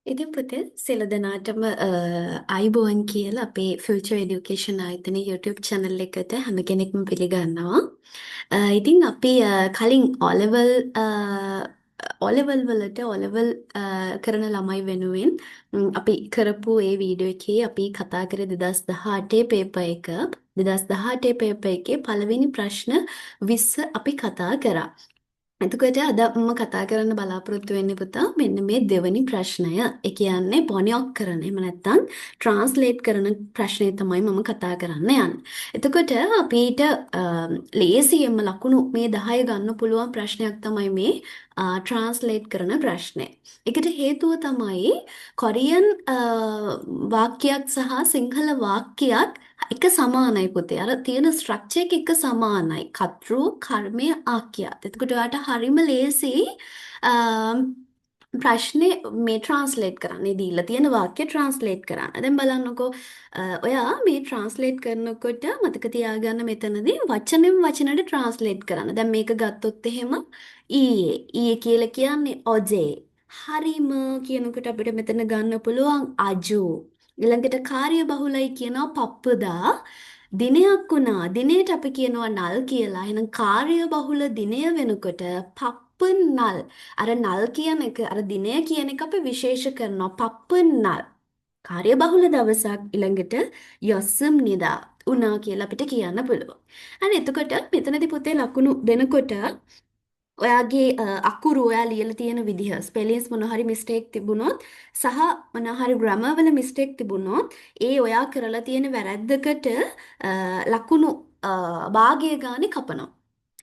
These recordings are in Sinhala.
ඉතින් පුතේ සියලු දෙනාටම ආයුබෝවන් කියලා අපේ ෆියුචර් එඩියුකේෂන් ආයතනයේ YouTube channel එකට හැම කෙනෙක්ම පිළිගන්නවා. ඉතින් අපි කලින් O-level වලට O-level කරන ළමයි වෙනුවෙන් අපි කරපු ඒ වීඩියෝ එකේ අපි කතා කරේ 2018 පේපර් එක. 2018 පේපර් එකේ පළවෙනි ප්‍රශ්න 20 අපි කතා කරා. එතකොට අද මම කතා කරන්න බලාපොරොත්තු වෙන්නේ පුතා මෙන්න මේ දෙවැනි ප්‍රශ්නය. ඒ කියන්නේ පොනියක් කරන. එහෙම නැත්නම් ට්‍රාන්ස්ලේට් කරන ප්‍රශ්නය තමයි මම කතා කරන්න යන්නේ. එතකොට අපිට ලේසියෙන්ම ලකුණු මේ 10 ගන්න පුළුවන් ප්‍රශ්නයක් තමයි මේ ට්‍රාන්ස්ලේට් කරන ප්‍රශ්නය. ඒකට හේතුව තමයි කොරියන් වාක්‍යයක් සහ සිංහල වාක්‍යයක් එක සමානයි පුතේ. අර තියෙන ස්ට්‍රක්චර් එක සමානයි. කතෘ කර්මය ආඛ්‍යාත. එතකොට ඔයාට හරිම ලේසි ප්‍රශ්නේ මේ ට්‍රාන්ස්ලේට් කරන්න. මේ දීලා තියෙන වාක්‍ය ට්‍රාන්ස්ලේට් කරන්න. දැන් බලන්නකෝ ඔයා මේ ට්‍රාන්ස්ලේට් කරනකොට මතක තියාගන්න මෙතනදී වචනෙන් වචනට ට්‍රාන්ස්ලේට් කරන්න. දැන් මේක ගත්තොත් එහෙම ඊයේ කියලා කියන්නේ ඔජේ. හරිම කියනකොට අපිට මෙතන ගන්න පුළුවන් අජු. ඊළඟට කාර්යබහුලයි කියනවා පප්පදා. දිනයක් වුණා. දිනේට අපි කියනවා නල් කියලා. එහෙනම් කාර්යබහුල දිනය වෙනකොට පප්පනල්. අර නල් කියන එක අර දිනය කියන එක අපි විශේෂ කරනවා පප්පනල්. කාර්යබහුල දවසක් ඊළඟට යොස්සම් නිදා උනා කියලා අපිට කියන්න පුළුවන්. හරි එතකොට මෙතනදී පුතේ ලකුණු දෙනකොට ඔයාගේ අකුරු ඔයා ලියලා තියෙන විදිහ ස්පෙලිංස් මොන හරි මිස්ටේක් තිබුණොත් සහ මොන හරි ග්‍රැමර් වල මිස්ටේක් තිබුණොත් ඒ ඔයා කරලා තියෙන වැරැද්දකට ලකුණු භාගය ගානේ කපනවා.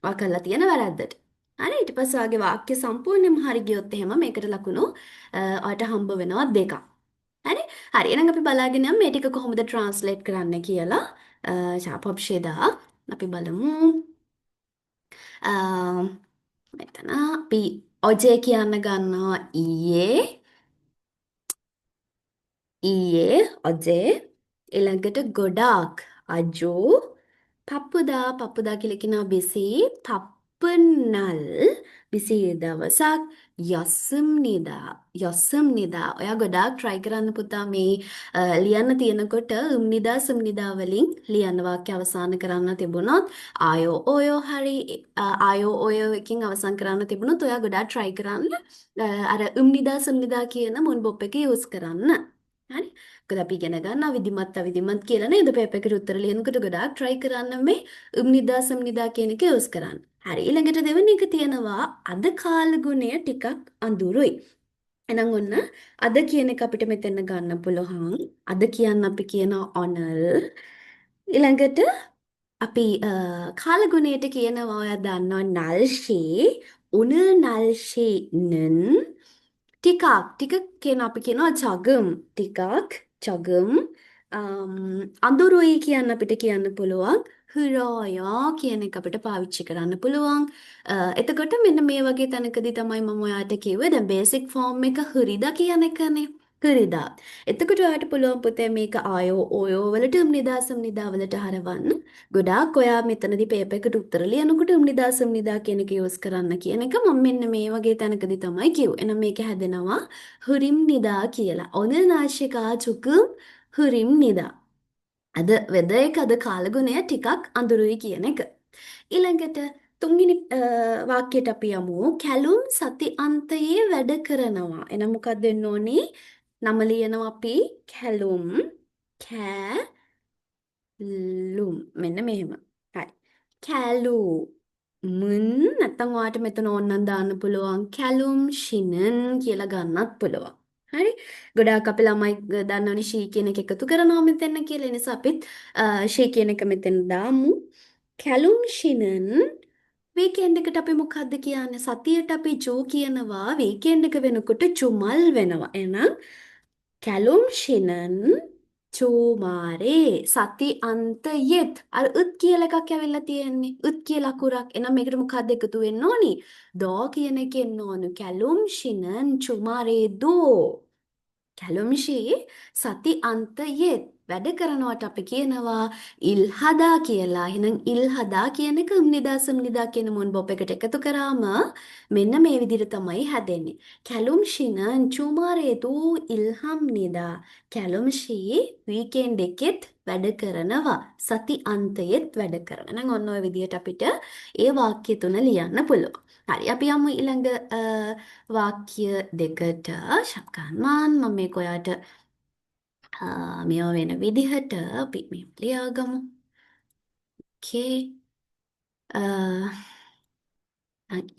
ඔයා කරලා තියෙන වැරැද්දට. හරි ඊට පස්සේ ඔයාගේ වාක්‍ය සම්පූර්ණයෙන්ම හරි ගියොත් එහෙම මේකට ලකුණු ඔයාට හම්බ වෙනවා දෙකක්. හරි හරි එහෙනම් අපි බලාගෙන යමු මේ ටික කොහොමද ට්‍රාන්ස්ලේට් කරන්න කියලා. ශාපොප්ෂේදා අපි බලමු. මෙතන අපි ඔජේ කියන්න ගන්නවා ඊයේ ඔජේ ඊළඟට ගොඩාක් අජෝ පප්පුදා කියලා කියනවා බිසි පප්පනල් බිසි දවසක් යොස්සම් නිදා ඔයා ගොඩාක් try කරන්න පුතා මේ ලියන්න තියෙනකොට නිදා වලින් ලියන්න වාක්‍ය අවසන් කරන්න තිබුණොත් ආයෝ ඔයෝ හරි ආයෝ ඔයෝ එකකින් අවසන් කරන්න තිබුණොත් ඔයා ගොඩාක් try කරන්න අර නිදා කියන මුල් බොප් එක use කරන්න. හරි. මොකද අපි ඉගෙන ගන්නවා විධිමත් අවිධිමත් කියලා නේද? පේපර් එකට උත්තර ලියනකොට ගොඩාක් try කරන්න මේ නිදා කියන එක use කරන්න. හරි. ඊළඟට දෙවෙනි එක තියෙනවා අද කාල ගුණය ටිකක් අඳුරුයි. එහෙනම් ඔන්න අද කියන එක අපිට මෙතන ගන්න පුළුවන්. අද කියන්න අපි කියනවා honor. ඊළඟට අපි කාලගුණයට කියනවා ඔයා දන්නවා නල්ෂේ උනර් නල්ෂේනන් ටික කියන අපි කියනවා ටිකක් ජගම් අඳුරුයි කියන්න අපිට කියන්න පුළුවන් හුරෝයා කියන එක අපිට පාවිච්චි කරන්න පුළුවන්. එතකොට මෙන්න මේ වගේ තැනකදී තමයි මම ඔයාට කිව්වේ දැන් බේසික් ෆෝම් එක හුරිදා කියන එකනේ. හුරිදා. එතකොට ඔයාට පුළුවන් පුතේ මේක ආයෝ ඕයෝ වලට නිදා වලට හරවන්න. ගොඩාක් ඔයා මෙතනදී පේපර් එකට උත්තර ලියනකොට නිදා කියන එක යූස් කරන්න කියන එක මම මෙන්න මේ වගේ තැනකදී තමයි කිව්වේ. එහෙනම් මේක හැදෙනවා හුරිම් නිදා කියලා. 오늘 날씨가 조금 흐립니다. අද වෙදර් එක අද කාලගුණය ටිකක් අඳුරුයි කියන එක. ඊළඟට තුන්වෙනි වාක්‍යයට අපි යමු. කැලුම් සති අන්තයේ වැඩ කරනවා. එහෙනම් මොකක්ද වෙන්න ඕනේ? නම ලියනවා අපි කැලුම් කැලුම් මෙන්න මෙහෙම. හරි. කැලු මුන් නැත්තම් ඔයාලට මෙතන ඕනනම් දාන්න පුළුවන් කැලුම් ෂිනන් කියලා ගන්නත් පුළුවන්. හරි. ගොඩාක් අපි ළමයි දන්නවනේ ෂී කියන එක එකතු කරනවා මෙතන කියලා. ඒ නිසා අපිත් ෂී කියන එක මෙතන දාමු. කැලුම් ෂිනන් වීකෙන්ඩ් එකට අපි මොකද්ද කියන්නේ? සතියට අපි ජෝ කියනවා වීකෙන්ඩ් එක වෙනකොට චුමල් වෙනවා. එහෙනම් කැලුම් ෂිනන් චෝමාරේ සති අන්තයෙත් අර උත් කියලා එකක් ඇවිල්ලා තියෙන්නේ උත් කියලා අකුරක් එහෙනම් මේකට මොකක්ද එකතු වෙන්න ඕනි දෝ කියන එක එන්න ඕන කැලුම් ෂිනන් චුමාරේ දෝ කැලුම් ෂී සති අන්තයෙත් වැඩ කරනවට අපි කියනවා ඉල් හදා කියලා. එහෙනම් ඉල් හදා කියන එක උම්නිදා සුම්නිදා කියන මුන් බොබ් එකට එකතු කරාම මෙන්න මේ විදිහට තමයි හැදෙන්නේ. කැලුම්ෂිනන් චුමාරේතු ඉල්හම් නිදා. කැලුම්ෂී වීකෙන්ඩ් එකෙත් වැඩ කරනවා. සති අන්තයෙත් වැඩ කරනවා. එහෙනම් ඔන්න ඔය විදිහට අපිට ඒ වාක්‍ය තුන ලියන්න පුළුවන්. හරි අපි යමු ඊළඟ වාක්‍ය දෙකට. ශක්කන්මාන් මම මේක ඔයාට මේවා වෙන විදිහට අපි මේ ලියාගමු. ඕකේ.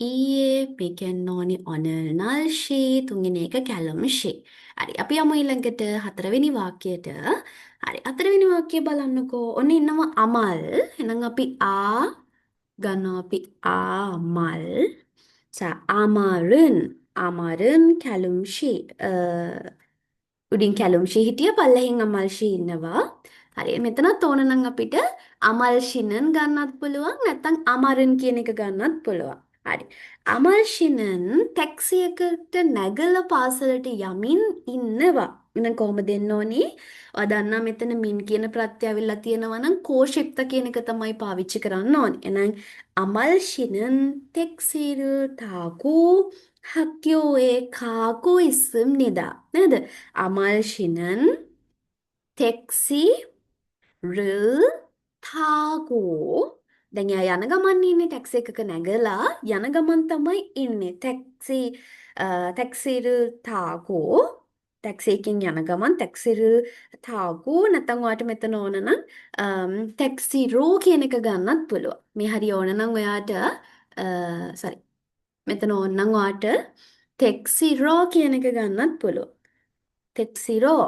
ඊයේ මේකෙන් ඕනි ඔනල් නල්ෂී තුන්වෙනි එක කැලම්ෂී. හරි අපි යමු ඊළඟට හතරවෙනි වාක්‍යයට. හරි හතරවෙනි වාක්‍යය බලන්නකෝ. ඔන්න ඉන්නවා අමල්. එහෙනම් අපි ගන්නවා අපි ආමල්. 자, 아말은 කැලුම්ෂී. උඩින් කැලුම්ෂී හිටිය පල්ලෙහින් අමල්ෂී ඉන්නවා. හරි මෙතනත් ඕන නම් අපිට අමල්ෂිනන් ගන්නත් පුළුවන් නැත්නම් අමරන් කියන එක ගන්නත් පුළුවන්. හරි. අමල්ෂිනන් ටැක්සි එකට නැගලා පාසලට යමින් ඉන්නවා. එහෙනම් කොහොමද දෙන්න ඕනි? ඔයා දන්නා මෙතන මින් කියන ප්‍රත්‍ය ඇවිල්ලා තියෙනවා නම් කෝෂිප්ත කියන එක තමයි පාවිච්චි කරන්න ඕනේ. එහෙනම් අමල්ෂිනන් ටැක්සි를 타고 학교에 가고 있습니다. නේද? අමල්ෂිනන් ටැක්සි를 타고 දැන් එයා යන ගමන් ඉන්නේ ටැක්සි එකක නැගලා යන ගමන් තමයි ඉන්නේ ටැක්සි를 타고 ටැක්සි එකකින් යන ගමන් ටැක්සි를 타고 නැත්නම් ඔයාට මෙතන ඕන නම් ටැක්සිරෝ කියන එක ගන්නත් පුළුවන් මේ හරිය ඕන නම් ඔයාට sorry මෙතන ඕන නම් ඔයාට ටැක්සිරෝ කියන එක ගන්නත් පුළුවන් ටැක්සිරෝ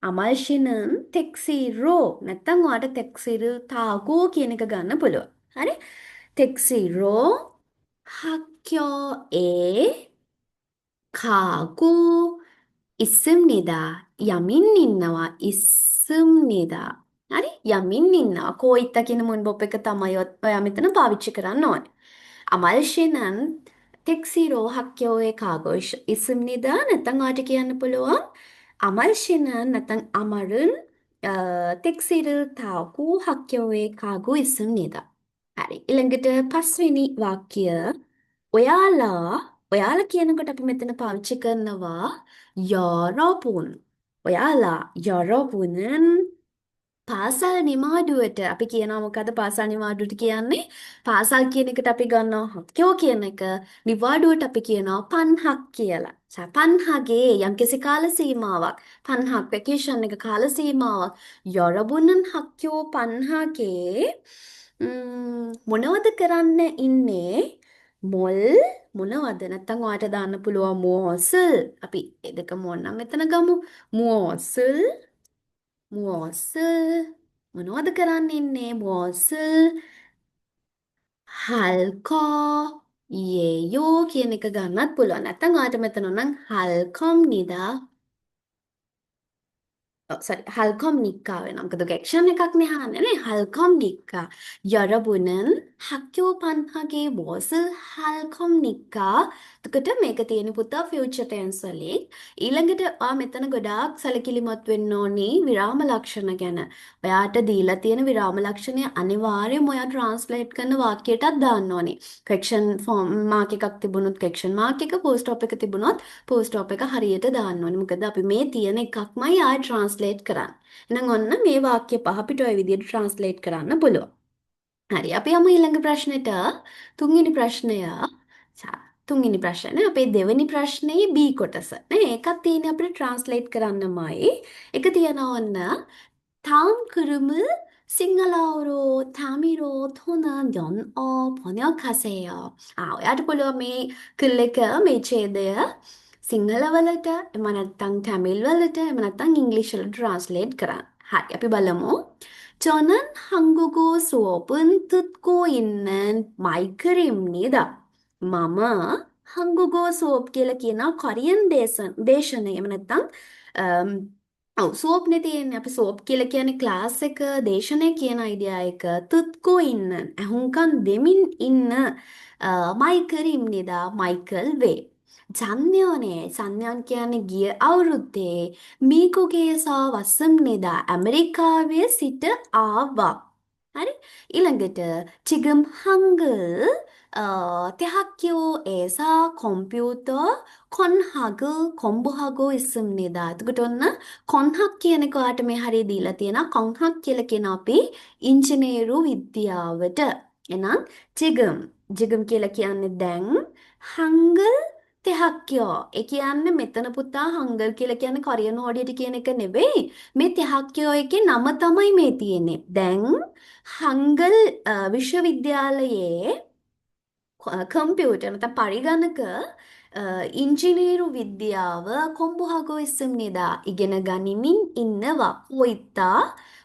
අමල්ෂිනම් ටෙක්සිරෝ නැත්තම් ඔයාට ටෙක්සි를 타고 කියන එක ගන්න පුළුවන්. හරි? ටෙක්සි로 학교에 가고 있습니다. යමින් ඉන්නවා 있습니다. හරි? යමින් ඉන්නවා. කෝයිත්ත කියන මුන් බොප් එක තමයි ඔයා මෙතන පාවිච්චි කරන්න ඕනේ. අමල්ෂිනම් ටෙක්සි로 학교에 가고 있습니다. නැත්තම් ඔයාට කියන්න පුළුවන් 아말씨는 නැත්නම් 아말은 택시를 타고 학교에 가고 있습니다. හරි. ඊළඟට පස්වෙනි වාක්‍ය ඔයාලා කියනකොට අපි මෙතන පාවිච්චි කරනවා 여러분. ඔයාලා 여러분은 පාසල් නිමාඩුවට අපි කියනවා මොකද පාසල් නිමාඩුවට කියන්නේ පාසල් කියන එකට අපි ගන්නවා හක්කෝ කියන එක නිවාඩුවට අපි කියනවා පන්හක් කියලා. පන්හගේ යම්කිසි කාල සීමාවක් පන්හක් වෙකේෂන් එක කාල සීමාවක් 여러분은 학교 පන්හගේ මොනවද කරන්න ඉන්නේ මොල් මොනවද නැත්තම් ඔයාට දාන්න පුළුවන් මොසල් අපි ඒ දෙකම ඕනනම් මෙතන ගමු මොසල් 무엇을 මොනවද කරන්න ඉන්නේ 무엇을 할 거예요 කියන එක ගන්නත් පුළුවන්. නැත්නම් ඔයාලට මෙතන නම් 할 겁니다. sorry, 할 겁니까? වෙනවා. මොකද 액션 එකක් නේ 하는데 네, 할 겁니까? 여러분은 학교 방학에 무엇을 할 겁니까? එතකොට මේක තියෙන පුතා future tense වලින් ඊළඟට ඔයා මෙතන ගොඩාක් සැලකිලිමත් වෙන්න ඕනේ විරාම ලක්ෂණ ගැන. ඔයාට දීලා තියෙන විරාම ලක්ෂණය අනිවාර්යයෙන්ම ඔයා translate කරන වාක්‍යයටත් දාන්න ඕනේ. question form mark එකක් තිබුණොත් question mark එක full stop එක තිබුණොත් full stop එක හරියට දාන්න ඕනේ. මොකද අපි මේ තියෙන එකක්මයි ආයෙ translate කරන්න. එහෙනම් ඔන්න මේ වාක්‍ය පහ අපිට ওই විදිහට translate කරන්න පුළුවන්. හරි අපි යමු ඊළඟ ප්‍රශ්නෙට. තුන්වෙනි ප්‍රශ්නය. තුන්වෙනි ප්‍රශ්නේ අපේ දෙවෙනි ප්‍රශ්නේ B කොටස. නේ ඒකත් තියෙන්නේ අපිට translate කරන්නමයි. එක තියනවා ඔන්න 다음 그림을 싱갈라어로 타미로 토는 연어 번역하세요. ඔයාට පුළුවන් මේ 글 එක මේ ඡේදය සිංහල වලට එහෙම නැත්නම් තමිල් වලට එහෙම නැත්නම් ඉංග්‍රීසි වලට translate කරන්න. හරි අපි බලමු. 저는 한국어 수업은 듣고 있는 마이클입니다. මම 한국어 수업 කියලා කියන කොරියන් දේශනය එහෙම නැත්නම් ඔව් සුවප්නේ තියෙන්නේ අපි සුවප් කියලා කියන්නේ ක්ලාස් එක දේශනය කියන අයිඩියා එක 듣고 있는 අහුම්කම් දෙමින් ඉන්න 마이클입니다. 마이클 වේ. 작년에, 작년 කියන්නේ ගිය අවුරුද්දේ මිකුගේ 왔습니다. 아메리카에 සිට ආවා. හරි? ඊළඟට 지금 한글 대학교에서 컴퓨터 건학을 공부하고 있습니다. එතකොට ඔන්න කොන්හක් කියන එකට මේ හරිය දීලා තියෙනවා. කොන්හක් කියලා කියන අපි ඉංජිනේරු විද්‍යාවට. එහෙනම් 지금 කියලා කියන්නේ දැන් 한글 대학교. ඒ කියන්නේ මෙතන පුතා හංගල් කියලා කියන්නේ කොරියන් හොඩියට කියන එක නෙවෙයි. මේ 대학교 එකේ නම තමයි මේ තියෙන්නේ. දැන් හංගල් විශ්වවිද්‍යාලයේ 컴퓨터 නැත්නම් පරිගණක 인지니어로 විද්‍යාව 공부하고 있습니다. ඉගෙන ගනිමින් ඉන්නවා. කොයිතා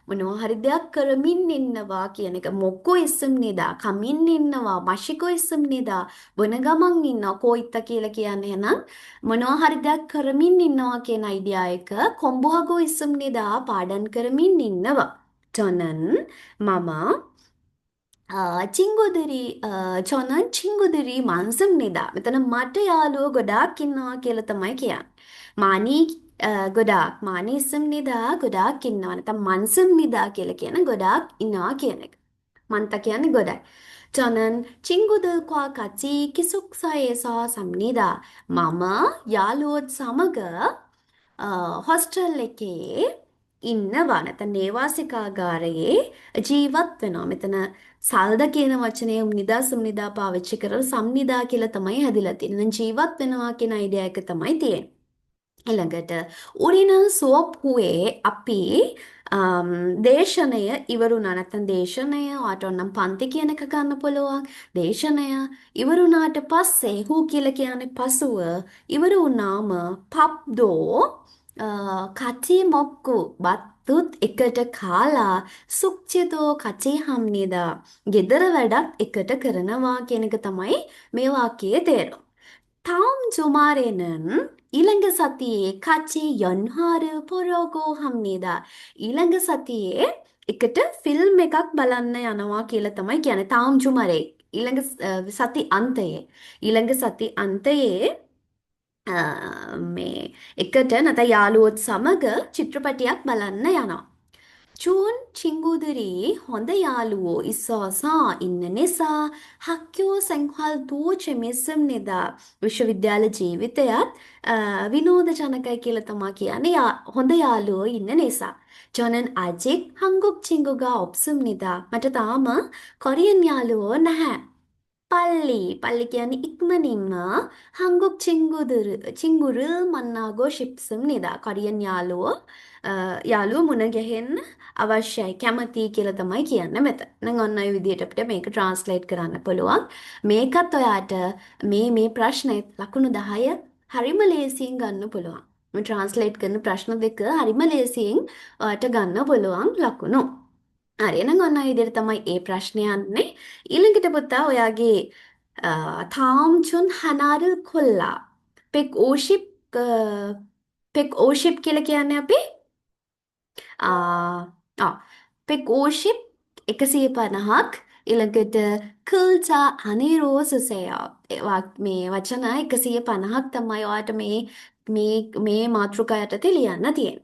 මොනවා හරි දෙයක් කරමින් ඉන්නවා කියන එක 먹고 있습니다. කමින් ඉන්නවා. 마시고 있습니다. බොන ගමන් ඉන්නවා. කොයිතා කියලා කියන්නේ එහෙනම් මොනවා හරි දෙයක් කරමින් ඉන්නවා කියන අයිඩියා එක 공부하고 있습니다. පාඩම් කරමින් ඉන්නවා. 저는 මම 저는 친구들이 많습니다. මෙතන මට යාළුවෝ ගොඩාක් ඉන්නවා කියලා තමයි කියන්නේ. 많이 ගොඩාක් 많이 있습니다. ගොඩාක් ඉන්නවා. නැත්නම් 많습니다 කියලා කියන ගොඩාක් ඉන්නවා කියන එක. 많다 කියන්නේ ගොඩයි. 저는 친구들과 같이 기숙사에서 삽니다. මම යාළුවොත් සමග හොස්ටල් එකේ ඉන්නවා. නැත්නම් නේවාසිකාගාරයේ ජීවත් වෙනවා. මෙතන සල්ද කියන වචනය නිදා පාවිච්චි කරලා සම්නිදා කියලා තමයි හැදිලා තියෙන්නේ. දැන් ජීවත් වෙනවා කියන අයිඩියා එක තමයි තියෙන්නේ. ඊළඟට උරින සෝප් හුවේ අපි දේශනය ඉවරුණා නැත්නම් දේශනය ඔයාට ඔන්නම් පන්ති කියන එක ගන්න පුළුවන්. දේශනය ඉවරුණාට පස්සේ හු කියලා කියන්නේ පසුව ඉවර වුණාම පබ්දෝ 같이 먹고 බත්තුත් එකට කාලා සුක්චිතෝ කචේ හම්නිදා ගෙදර වැඩත් එකට කරනවා කියන එක තමයි මේ වාක්‍යයේ තේරුම. 다음 주말에는 ඊළඟ සතියේ 같이 연화를 보려고 합니다. ඊළඟ සතියේ එකට ෆිල්ම් එකක් බලන්න යනවා කියලා තමයි කියන්නේ. 다음 주말에 ඊළඟ සති අන්තයේ මේ එකට නැත්නම් යාළුවොත් සමග චිත්‍රපටයක් බලන්න යනවා. 좋은 친구들이 හොඳ යාළුවෝ 있어서 있는 නිසා 학교 생활도 재밌습니다. විශ්වවිද්‍යාල ජීවිතයත් විනෝදජනකයි කියලා තමයි කියන්නේ. හොඳ යාළුවෝ ඉන්න නිසා. 저는 아직 한국 친구가 없습니다. මට තාම කොරියන් යාළුවෝ නැහැ. 빨리 කියන්නේ ඉක්මනින්ම 한국 친구를 만나고 싶습니다. කොරියන් යාළුවෝ මුණ ගැහෙන්න අවශ්‍යයි කැමතියි කියලා තමයි කියන්නේ මෙතන. නම් ඔන්න ඔය විදිහට අපිට මේක ට්‍රාන්ස්ලේට් කරන්න පුළුවන්. මේකත් ඔයාට මේ ප්‍රශ්නේ ලකුණු 10 හරිම ලේසියෙන් ගන්න පුළුවන්. මේ ට්‍රාන්ස්ලේට් කරන ප්‍රශ්න දෙක හරිම ලේසියෙන් ඔයාට ගන්න පුළුවන් ලකුණු. හරි එහෙනම් ඔන්න ඔය විදිහට තමයි ඒ ප්‍රශ්නේ යන්නේ. ඊළඟට පුතා ඔයාගේ 다음 중 하나를 골라. 150 150 කියලා කියන්නේ අපි 아, 150 150ක් ඊළඟට 글자 안으로 쓰세요. මේ වචන 150ක් තමයි ඔයාට මේ මාතෘකා යටතේ ලියන්න තියෙන්නේ.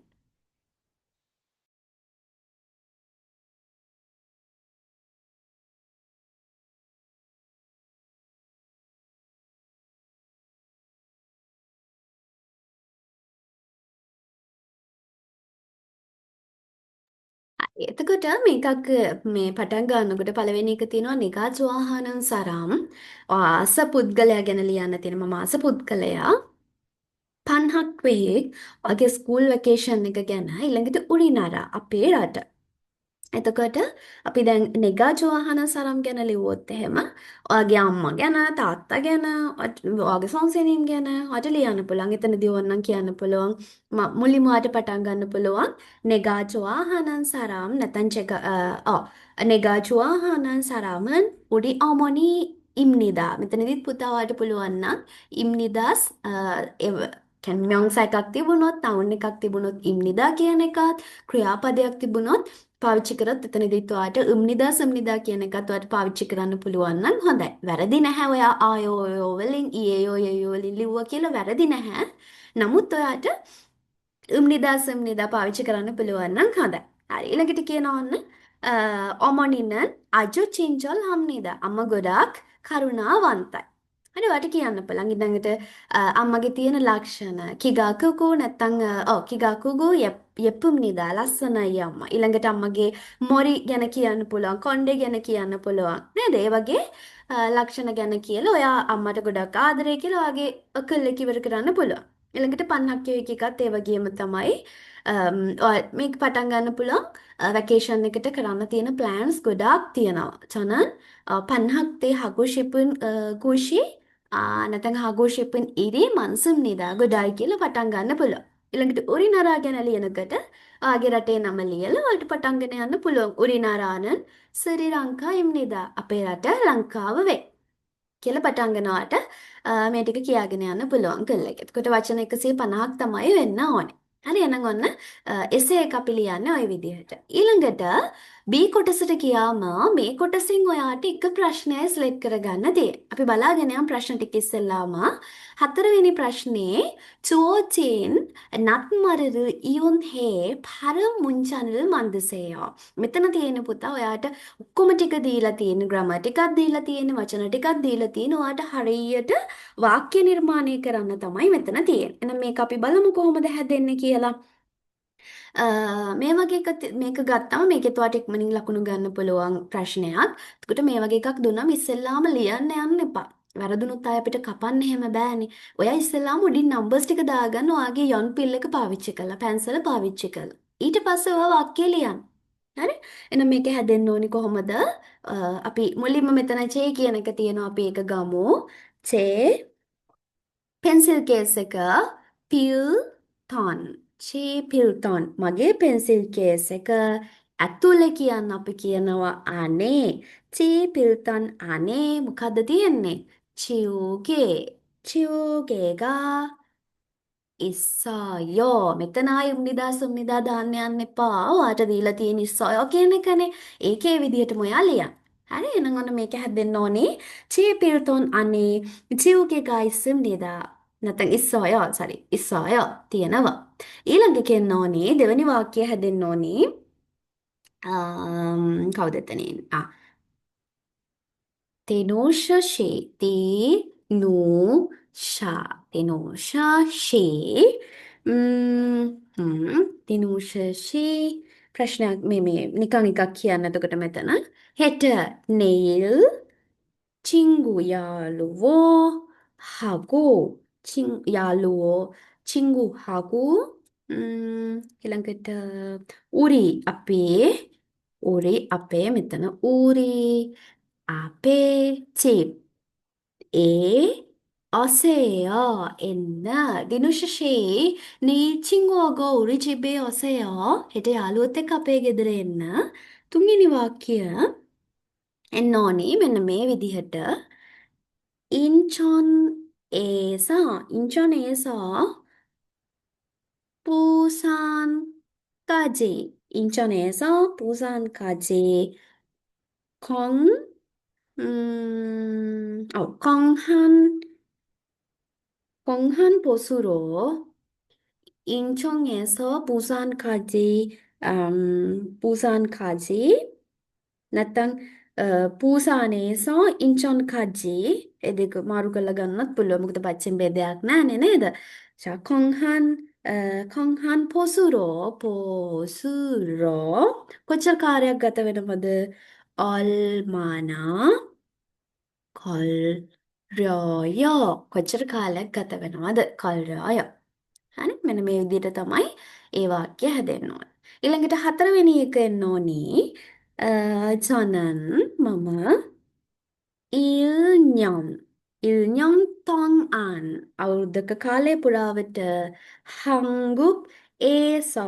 එතකොට මේකක් මේ පටන් ගන්නකොට පළවෙනි එක තියෙනවා නිකාචවාහනං සරම් ආස පුද්ගලයා ගැන ලියන්න තියෙනවා. මම ආස පුද්ගලයා 50ක් වෙයි වගේ ස්කූල් වෙකේෂන් එක ගැන ඊළඟට උරිනරා අපේ රට. එතකොට අපි දැන් නෙගාජවාහන සරම් ගැන ලිව්වොත් එහෙම ඔයාගේ අම්මා ගැන තාත්තා ගැන ඔයාගේ සංසෙනීම් ගැන ඔයාට ලියන්න පුළුවන්. එතනදී ඕනනම් කියන්න පුළුවන් මුලින්ම ඔයාට පටන් ගන්න පුළුවන් නෙගාජවාහනන් සරම් නැත්නම් නෙගාජවාහනන් සරමන් උඩි 어머니 입니다. මෙතනදිත් පුතා ඔයාට පුළුවන් නම් 입니다ස් කියන්නේ 명사 එකක් තිබුණොත් noun එකක් තිබුණොත් 입니다 කියන එකත් ක්‍රියාපදයක් තිබුණොත් පාවිච්චි කරත් එතනදිත් ඔයාට ඉම්නිදා සම්නිදා කියන එකත් ඔයාට පාවිච්චි කරන්න පුළුවන් නම් හොඳයි. වැරදි නැහැ ඔයා ආයෝ ඔයෝ වලින් ඊයෝ යයෝ වලින් ලිව්වා කියලා වැරදි නැහැ. නමුත් ඔයාට ඉම්නිදා සම්නිදා පාවිච්චි කරන්න පුළුවන් නම් හොඳයි. හරි ඊළඟට කියනවා ඔන්න ඔමොනිනන් අජු චින්චොල් හම්නිදා. අම්මා ගොඩාක් කරුණාවන්තයි. හරි ඔයාට කියන්න පුළුවන් ඊළඟට අම්මගේ තියෙන ලක්ෂණ කිගාකුකු නැත්තම් කිගාකුගු යෙප්පුම්නිදා ලස්සනයි අම්මා. ඊළඟට අම්මගේ මොරි ගැන කියන්න පුළුවන් කොණ්ඩේ ගැන කියන්න පුළුවන් නේද? ඒ වගේ ලක්ෂණ ගැන කියලා ඔයා අම්මට ගොඩක් ආදරේ කියලා ඔයාගේ අකල්ලේ ඉවර කරන්න පුළුවන්. ඊළඟට 50ක් එකත් ඒ වගේම තමයි මේක පටන් ගන්න පුළුවන් වැකේෂන් එකට කරන්න තියෙන ප්ලෑන්ස් ගොඩාක් තියෙනවා. 저는 50대 하고 싶은 곳이 නැත්නම් 하고 싶은 일이 많습니다. ගොඩායි කියලා පටන් ගන්න පුළුවන්. ඊළඟට උරිනරා ගැන ලියනකොට ආගේ රටේ නම ලියලා ඔයාලට පටන්ගෙන යන්න පුළුවන්. උරිනරා는 ශ්‍රී ලංකාවෙම්නිදා. අපේ රට ලංකාව වේ. කියලා පටන් ගන්නවට මේ ටික කියාගෙන යන්න පුළුවන් කළා. එතකොට වචන 150ක් තමයි වෙන්න ඕනේ. හරි එහෙනම් ඔන්න එසේ එක අපි ලියන්නේ ওই විදිහට. ඊළඟට B කොටසට ගියාම මේ කොටසින් ඔයාට එක ප්‍රශ්නයයි සිලෙක්ට් කරගන්න තියෙන්නේ. අපි බලාගෙන යමු ප්‍රශ්න ටික ඉස්සෙල්ලාම. හතරවෙනි ප්‍රශ්නේ චෝචින් නත්මරරු ඉයුන් හේ පරම් මුංචනල් මන්දසේය. මෙතන තියෙන පුතා ඔයාට ඔක්කොම ටික දීලා තියෙන ග්‍රැමර් ටිකක් දීලා තියෙන වචන ටිකක් දීලා තියෙන ඔයාට හරියට වාක්‍ය නිර්මාණය කරන්න තමයි මෙතන තියෙන්නේ. එහෙනම් මේක අපි බලමු කොහොමද හැදෙන්නේ කියලා. මේ වගේ මේක ගත්තම මේකෙත් ඔයාට ඉක්මනින් ලකුණු ගන්න පුළුවන් ප්‍රශ්නයක්. එතකොට මේ වගේ එකක් දුන්නම ඉස්සෙල්ලාම ලියන්න යන්න එපා. වැරදුනොත් ආයෙ අපිට කපන්න එහෙම බෑනේ. ඔයා ඉස්සෙල්ලාම උඩින් නම්බර්ස් ටික දාගන්න ඔයාගේ යොන් පිල් එක පාවිච්චි කරලා, පැන්සල පාවිච්චි කරලා. ඊට පස්සේ ඔයා වාක්‍ය ලියන්න. හරි? එහෙනම් මේක හැදෙන්න ඕනි කොහොමද? අපි මුලින්ම මෙතන චේ කියන එක තියෙනවා අපි ඒක ගමු. චේ පෙන්සිල් කේස් එක පිල්ටොන් පිල්ටොන් මගේ පෙන්සිල් කේස් එක ඇතුලේ කියන්න අපි කියනවා අනේ පිල්ටොන් අනේ මොකද්ද තියෙන්නේ චිව්ගේ가 있어요. මෙතන ආයෙ උම්නිදා දාන්න යන්න එපා. ඔයාට දීලා තියෙන 있어요 කියන එකනේ. ඒකේ විදිහටම ඔයා ලියන්න. හරි එහෙනම් ඔන්න මේක හැදෙන්න ඕනේ. චිපිල්ටොන් අනේ 지우개가 있습니다. නැත්නම් 있어요. sorry. 있어요. තියෙනවා. ඊළඟ කියන්න ඕනේ දෙවෙනි වාක්‍යය හැදෙන්න ඕනේ. කවුද එතනින්? 대노샤시 대노샤시 대노샤시 ප්‍රශ්නයක් මේ නිකන් එකක් කියන්න එතකොට මෙතන හෙට neil 친구 야ළු워 하고 야ළු워 친구하고 ඊළඟට 우리 앞에 මෙතන 우리 앞에 집에 오세요. 엔나 디누시 네 친구하고 우리 집에 오세요. හෙට යාළුවොත් එක්ක අපේ ගෙදර එන්න. තුන්වෙනි වාක්‍යය එන්න ඕනේ මෙන්න මේ විදිහට 인천에서 부산까지 공항 버스로 인천에서 부산까지 නැත්තම් 부산에서 인천까지 ඒ දෙක මාරු කරලා ගන්නත් පුළුවන්. මොකද පච්චෙන් බෙදයක් නැහැනේ නේද? 자, 공항 보수로 කොච්චර කාර්යයක් ගත වෙනවද? 얼마나 걸려요? කොච්චර කාලයක් ගත වෙනවද? 걸려요. හරි මෙන්න මේ විදිහට තමයි ඒ වාක්‍ය හැදෙන්න ඕනේ. ඊළඟට හතරවෙනි එක එන්න ඕනේ. 저는 මම 1년 동안 අවුරුද්දක කාලය පුරාවට 한국에서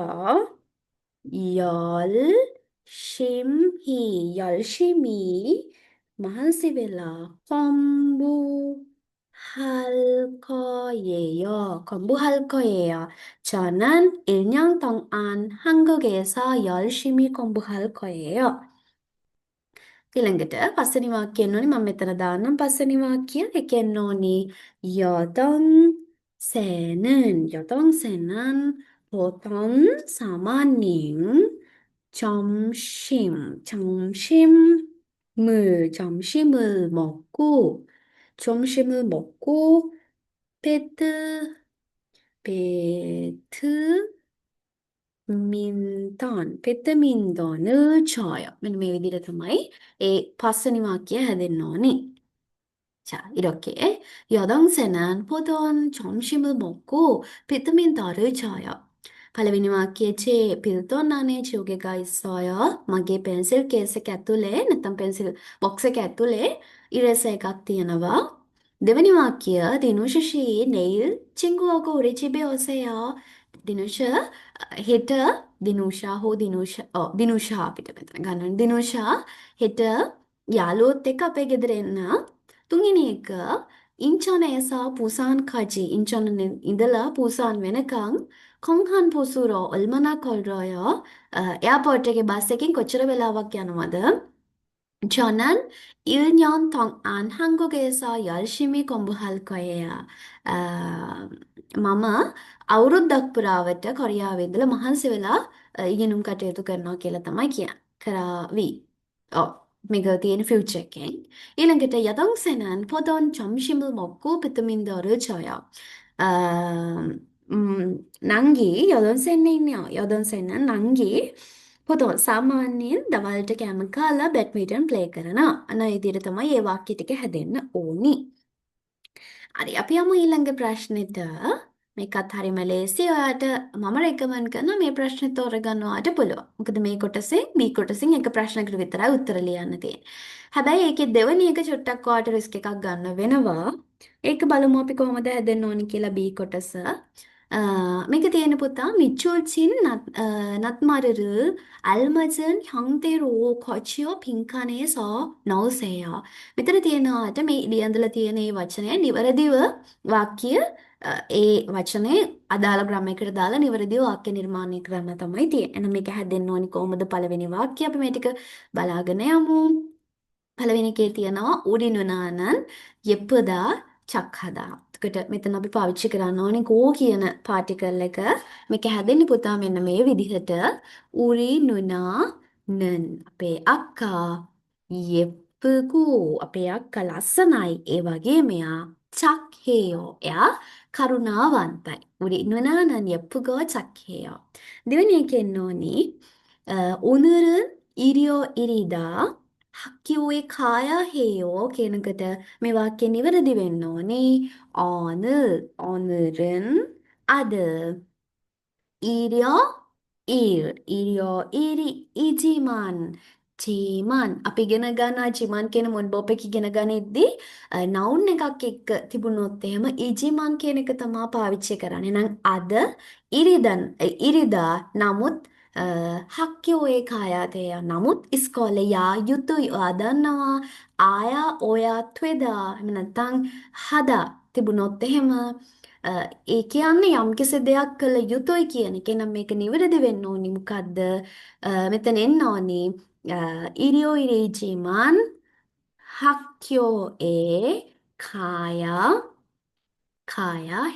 열심히 මහන්සි වෙලා 공부하고 할 거예요. 공부할 거예요. 저는 1년 동안 한국에서 열심히 공부할 거예요. ඊළඟට පස්වෙනි වාක්‍යය එන්න ඕනි මම මෙතන දාන්නම් පස්වෙනි වාක්‍යය ඒ කියන්න ඕනි 여동생은 보통 사모님 점심을 먹고 배드 배드민턴을 쳐요. මෙන්න මේ විදිහට තමයි ඒ පස්වෙනි වාක්‍යය හැදෙන්න ඕනි. 자, 이렇게 여동생은 보통 점심을 먹고 비타민더를 줘요. පළවෙනි වාක්‍යයේ පිල්තොන් 안에 지우개가 있어요. මගේ පෙන්සිල් කේස් එක ඇතුලේ නැත්නම් පෙන්සිල් බොක්ස් එක ඇතුලේ 이래서 එකක් තියෙනවා. දෙවෙනි වාක්‍යය දිනුෂ 씨 내일 친구하고 우리 집에 오세요. දිනුෂ හෙට දිනුෂා හෝ දිනුෂා අපිට මෙතන ගන්න දිනුෂා හෙට යාළුවොත් එක්ක අපේ ගෙදර එන්න. තුන්වෙනි එක 인천에서 부산까지 인천은 인들라 부산 වෙනකන් 공항버스로 얼마나 걸려요? 에어포트에 버스කින් කොච්චර වෙලාවක් යනවද? 저는 1년 동안 한국에서 열심히 공부할 거예요. මම අවුරුද්දක් පුරාවට කොරියාවේ ඉඳලා මහන්සි වෙලා ඉගෙනුම් කටයුතු කරනවා කියලා තමයි කියන්නේ. කරાવી. ඔව්. මේක තියෙන ෆියුචර් එකෙන්. ඊළඟට 여동생은 보통 점심을 먹고 비타민더를 줘요. 낭기 여동생은요. 여동생은 낭기 보통 සාමාන්‍යයෙන් දවල්ට කෑම කාලා බැඩ්මින්ටන් ප්ලේ කරනවා. අන්න ඒ විදිහට තමයි මේ වාක්‍ය ටික හැදෙන්න ඕනි. හරි අපි යමු ඊළඟ ප්‍රශ්නෙට. මේකත් හරිම ලේසි. ඔයාට මම රෙකමන්ඩ් කරනවා මේ ප්‍රශ්නේ තෝරගන්න ඔයාට පුළුවන්. මොකද මේ කොටසේ B කොටසින් එක ප්‍රශ්නකට විතරයි උත්තර ලියන්න තියෙන්නේ. හැබැයි ඒකේ දෙවෙනි එක චුට්ටක් ඔයාට රිස්ක් එකක් ගන්න වෙනවා. ඒක බලමු අපි කොහොමද හැදෙන්න ඕනි කියලා B කොටස. මේක තියෙන පුතා 미쳐진 낱말을 알맞은 형태로 거치어 빈칸에서 넣으세요. මෙතන තියෙනවාට මේ ලියඳලා තියෙන මේ වචනය නිවැරදිව වාක්‍ය ඒ වචනේ අදාළ ග්‍රාමයකට දාලා නිවැරදිව වාක්‍ය නිර්මාණය කරන්න තමයි තියෙන්නේ. එහෙනම් මේක හැදෙන්න ඕනි කොහොමද පළවෙනි වාක්‍ය අපි මේ ටික බලාගෙන යමු. පළවෙනි එකේ තියෙනවා 우리누나는 예쁘다 착하다. එතකොට මෙතන අපි පාවිච්චි කරන්න ඕනේ කෝ කියන පාටිකල් එක. මේක හැදෙන්නේ පුතා මෙන්න මේ විදිහට. 우리누나는 අපේ අක්කා 예쁘고 අපේ අක්කා ලස්සනයි. ඒ වගේම එයා 착해요. එයා කරුණාවන්තයි. 우리누나는 예쁘고 착해요. දෙවෙනි එකෙන් ඕනි 오늘은 일요일이다. 학교에 가야 해요. කියනකොට මේ වාක්‍ය නිවැරදි වෙන්න ඕනේ. 오늘은 අද 일요일이지만 අපි ඉගෙන ගන්නා 지만 කියන මොන්බොප් එක ඉගෙන ගනිද්දී නවුන් එකක් එක්ක තිබුණොත් එහෙම ඉජිමන් කියන එක තමයි පාවිච්චි කරන්නේ. එහෙනම් අද ඉරිදා නමුත් 학교에 가야 돼요. නමුත් ඉස්කෝලේ යා යුතුයි. ඔයා දන්නවා ආයා ඔයා tweда එහෙම නැත්නම් හදා තිබුණොත් එහෙම ඒ කියන්නේ යම්කිසි දෙයක් කළ යුතුයි කියන එක. නම් මේක නිවැරදි වෙන්න ඕනි මොකද්ද? මෙතන එන්න ඕනි 일요일이지만 학교에 가야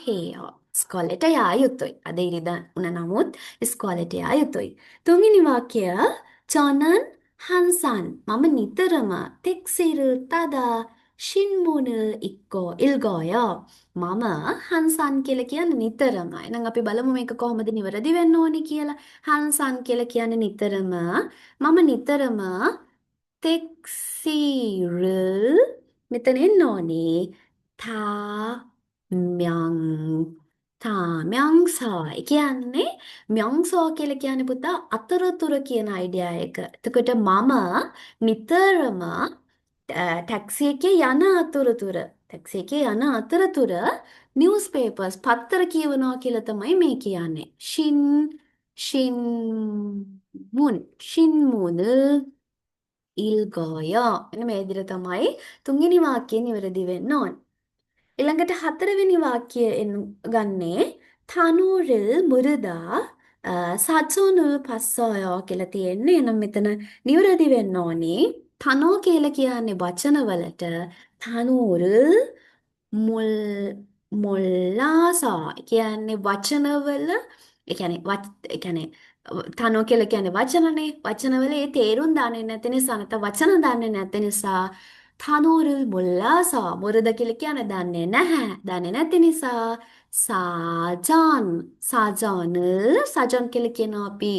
해요. ඉස්කෝලේට යා යුතුයි. අද ඉරිදා උන නමුත් ඉස්කෝලේට යා යුතුයි. තුන්වෙනි වාක්‍යය 저는 항상 මම නිතරම 택시를 타다 신문을 읽어요. මම 항상 කියලා කියන්නේ නිතරම. එහෙනම් අපි බලමු මේක කොහොමද නිවැරදි වෙන්න ඕනි කියලා. 항상 කියලා කියන්නේ නිතරම. මම නිතරම 택시를 මෙතන එන්න ඕනේ. 타명사. ඒ කියන්නේ 명사 කියලා කියන්නේ පුතා අතරතුර කියන අයිඩියා එක. එතකොට මම නිතරම ටැක්සි එකේ යන අතරතුර නිවුස් පේපර්ස් පත්තර කියවනවා කියලා තමයි මේ කියන්නේ. 신문을 읽어요. එන්න මේ විදිහට තමයි තුන්වෙනි වාක්‍යය නිවැරදි වෙන්න ඕන. ඊළඟට හතරවෙනි වාක්‍යය ගන්නේ තනුරිල් මුරුදා සජොනුල් පස්සෝයෝ කියලා තියෙන්නේ. එහෙනම් මෙතන නිවැරදි වෙන්න ඕනේ. තනෝ කියලා කියන්නේ වචනවලට තනුරිල් මුල් මුල්ලාසා කියන්නේ වචනවල ඒ කියන්නේ තනෝ කියලා කියන්නේ වචනනේ. වචනවල ඒ තේරුම් දන්නේ නැති නිසා නැත්නම් වචන දන්නේ නැති නිසා තනෝරුල් මුල්ලාසා මුරද කියලා කියන්නේ දන්නේ නැහැ. දන්නේ නැති නිසා සාජන් කියලා කියනවා අපි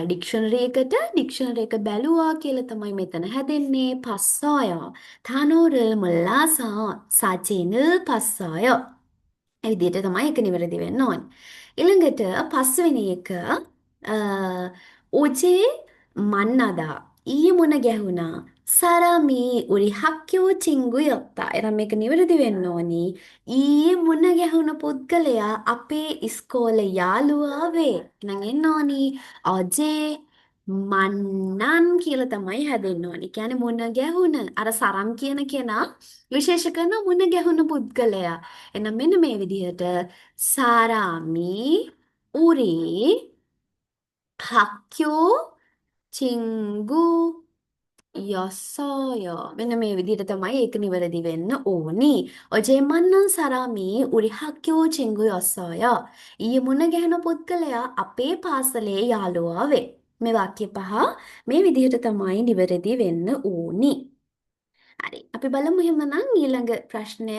ඩික්ෂනරි එකට ඩික්ෂනරි එක බැලුවා කියලා තමයි මෙතන හැදෙන්නේ. පස්සාය තනෝරුල් මුල්ලාසා සජිනුල් පස්සාය. ඒ විදිහට තමයි ඒක නිවැරදි වෙන්න ඕනේ. ඊළඟට පස්වෙනි එක ඔජේ මන්නදා ඊයේ මුණ ගැහුණා සරමී උරි හක්කෝ චිංගුයොත්තා. එනම් මේක නිවැරදි වෙන්න ඕනි. ඊයේ මුණ ගැහුණ පුද්ගලයා අපේ ඉස්කෝලේ යාළුවා වේ. එහෙනම් එන්න ඕනි ඔජේ මන්නන් කියලා තමයි හැදෙන්න ඕනි. කියන්නේ මුණ ගැහුණ. අර සරම් කියන කෙනා විශේෂ කරන මුණ ගැහුණ පුද්ගලයා. එහෙනම් මෙන්න මේ විදිහට සාරාමි උරි හක්කෝ චිංගු යසය. මෙන්න මේ විදිහට තමයි ඒක නිවැරදි වෙන්න ඕනි. 어제 만난 사람이 우리 학교 친구였어요. ඊයේ මුණ ගැහෙන පුද්ගලයා අපේ පාසලේ යාළුවා වේ. මේ වාක්‍ය පහ මේ විදිහට තමයි නිවැරදි වෙන්න ඕනි. හරි. අපි බලමු එහෙමනම් ඊළඟ ප්‍රශ්නය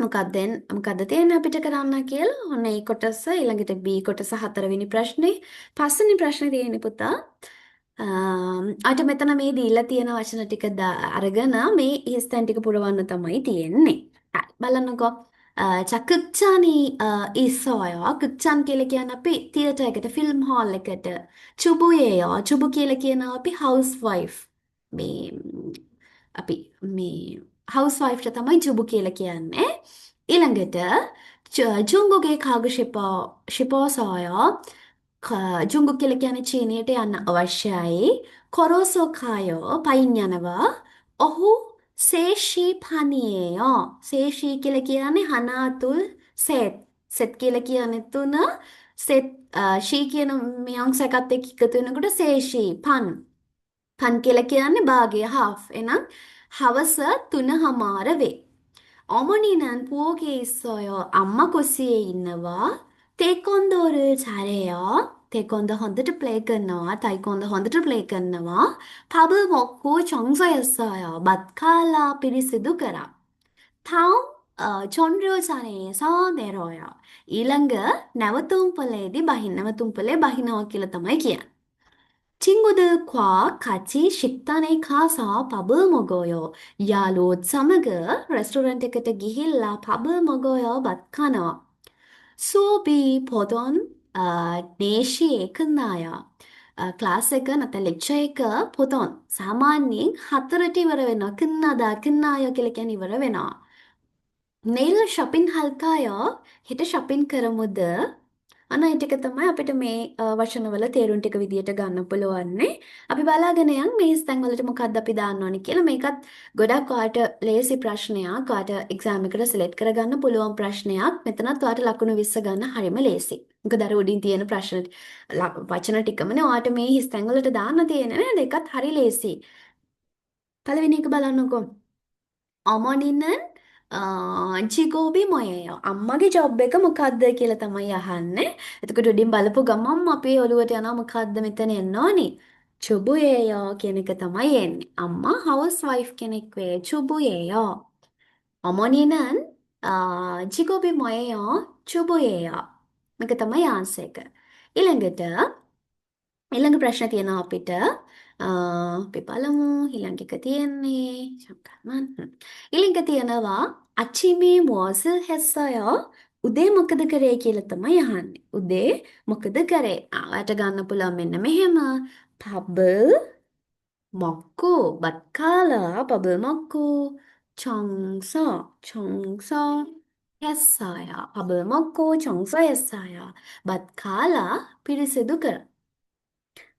මොකක්ද තියෙන්නේ අපිට කරන්න කියලා. ඔන්න ඒ කොටස ඊළඟට B කොටස හතරවෙනි ප්‍රශ්නේ. පස්වෙනි ප්‍රශ්නේ තියෙන්නේ පුතා. අට මෙතන මේ දීලා තියෙන වචන ටික අරගෙන මේ හිස්තැන් ටික පුරවන්න තමයි තියෙන්නේ. හරි බලන්නකෝ. චක්කුච්චානි ඉස්සෝය කුච්චන් කියලා කියන්නේ අපි තියටර් එකට ෆිල්ම් හෝල් එකට චුබුයේය චුබු කියලා කියනවා අපි හවුස් වයිෆ් මේ අපි මේ හවුස් වයිෆ්ට තමයි චුබු කියලා කියන්නේ. ඊළඟට ජුංගුගේ ශිපෝසෝය ජුංගු කියලා කියන්නේ චීනයට යන්න අවශ්‍යයි. කොරෝසෝකායෝ පයින් යනවා. ඔහු සේෂී පනියේය. සේෂී කියලා කියන්නේ හනාතුල් සෙත්. සෙත් කියලා කියන්නේ තුන. සෙත් ෂී කියන මේ අංශයකත් එක්ක එකතු වෙනකොට සේෂී පන්. පන් කියලා කියන්නේ භාගය half. එහෙනම් හවස 3:00 වේ. 어머니는 부엌에 있어요. 엄마 코스에 있나와? 태권도를 잘해요. 태권도 헌드트 플레이 끝나와. 타이콘도 헌드트 플레이 끝나와. 밥을 먹고 청소했어요. 맛칼라 피리스도 그라. 다음 전료자리에서 내려요. ඊළඟ නැවතුම්පලේදී බහින්න නැවතුම්පලේ බහිනවා කියලා තමයි කියන්නේ. 친구들과 같이 식당에 가서 밥을 먹어요. 야롯 서머그 레스토랑에කට ගිහිල්ලා 밥을 먹어요. 맛 카노. 수업이 보던 4시에 끝나요. ක්ලාස් එක නැත්නම් ලෙක්චර් එක පොතොන් සාමාන්‍යයෙන් 4ට ඉවර වෙනවා. 끝나요 කියලා කියන්නේ ඉවර වෙනවා. नेल शॉपिंग හල්කායෝ හෙට shopping කරමුද? අන්න ඒ ටික තමයි අපිට මේ වචනවල තේරුම් ටික විදියට ගන්න පුළුවන්නේ. අපි බලාගෙන යන් මේ ස්තැන් වලට මොකක්ද අපි දාන්න ඕනේ කියලා. මේකත් ගොඩක් ඔයාලට ලේසි ප්‍රශ්නයක්. ඔයාලට එක්සෑම් එකට සිලෙක්ට් කරගන්න පුළුවන් ප්‍රශ්නයක්. මෙතනත් ඔයාලට ලකුණු 20 ගන්න හරිම ලේසි. මොකද අර උඩින් තියෙන ප්‍රශ්න වචන ටිකමනේ ඔයාලට මේ ස්තැන් වලට දාන්න තියෙන්නේ නේද? ඒකත් හරි ලේසි. පළවෙනි එක බලන්නකෝ. 어머니는 직업이 뭐예요? අම්මගේ ජොබ් එක මොකක්ද කියලා තමයි අහන්නේ. එතකොට උඩින් බලපු ගමන්ම අපේ ඔළුවට යනවා මොකක්ද මෙතන එන්න ඕනි? චුබුයේය කියන එක තමයි එන්නේ. අම්මා හවුස් වයිෆ් කෙනෙක් වේ. චුබුයේය. 어머니는 직업이 뭐예요? 주부예요. මේක තමයි ආන්සර් එක. ඊළඟට ඊළඟ ප්‍රශ්න තියෙනවා අපිට. අපි බලමු ඊළඟ එක තියෙන්නේ. 잠깐만. ඊළඟ තියෙනවා 아침에 무엇을 했어요? උදේ මොකද කරේ කියලා තමයි අහන්නේ. උදේ මොකද කරේ? ඔයාලට ගන්න පුළුවන් මෙන්න මෙහෙම. 밥을 먹고 맛 කාලා 밥을 먹고 청소했어요. 밥을 먹고 청소했어요. 맛 කාලා පිරිසිදු කර.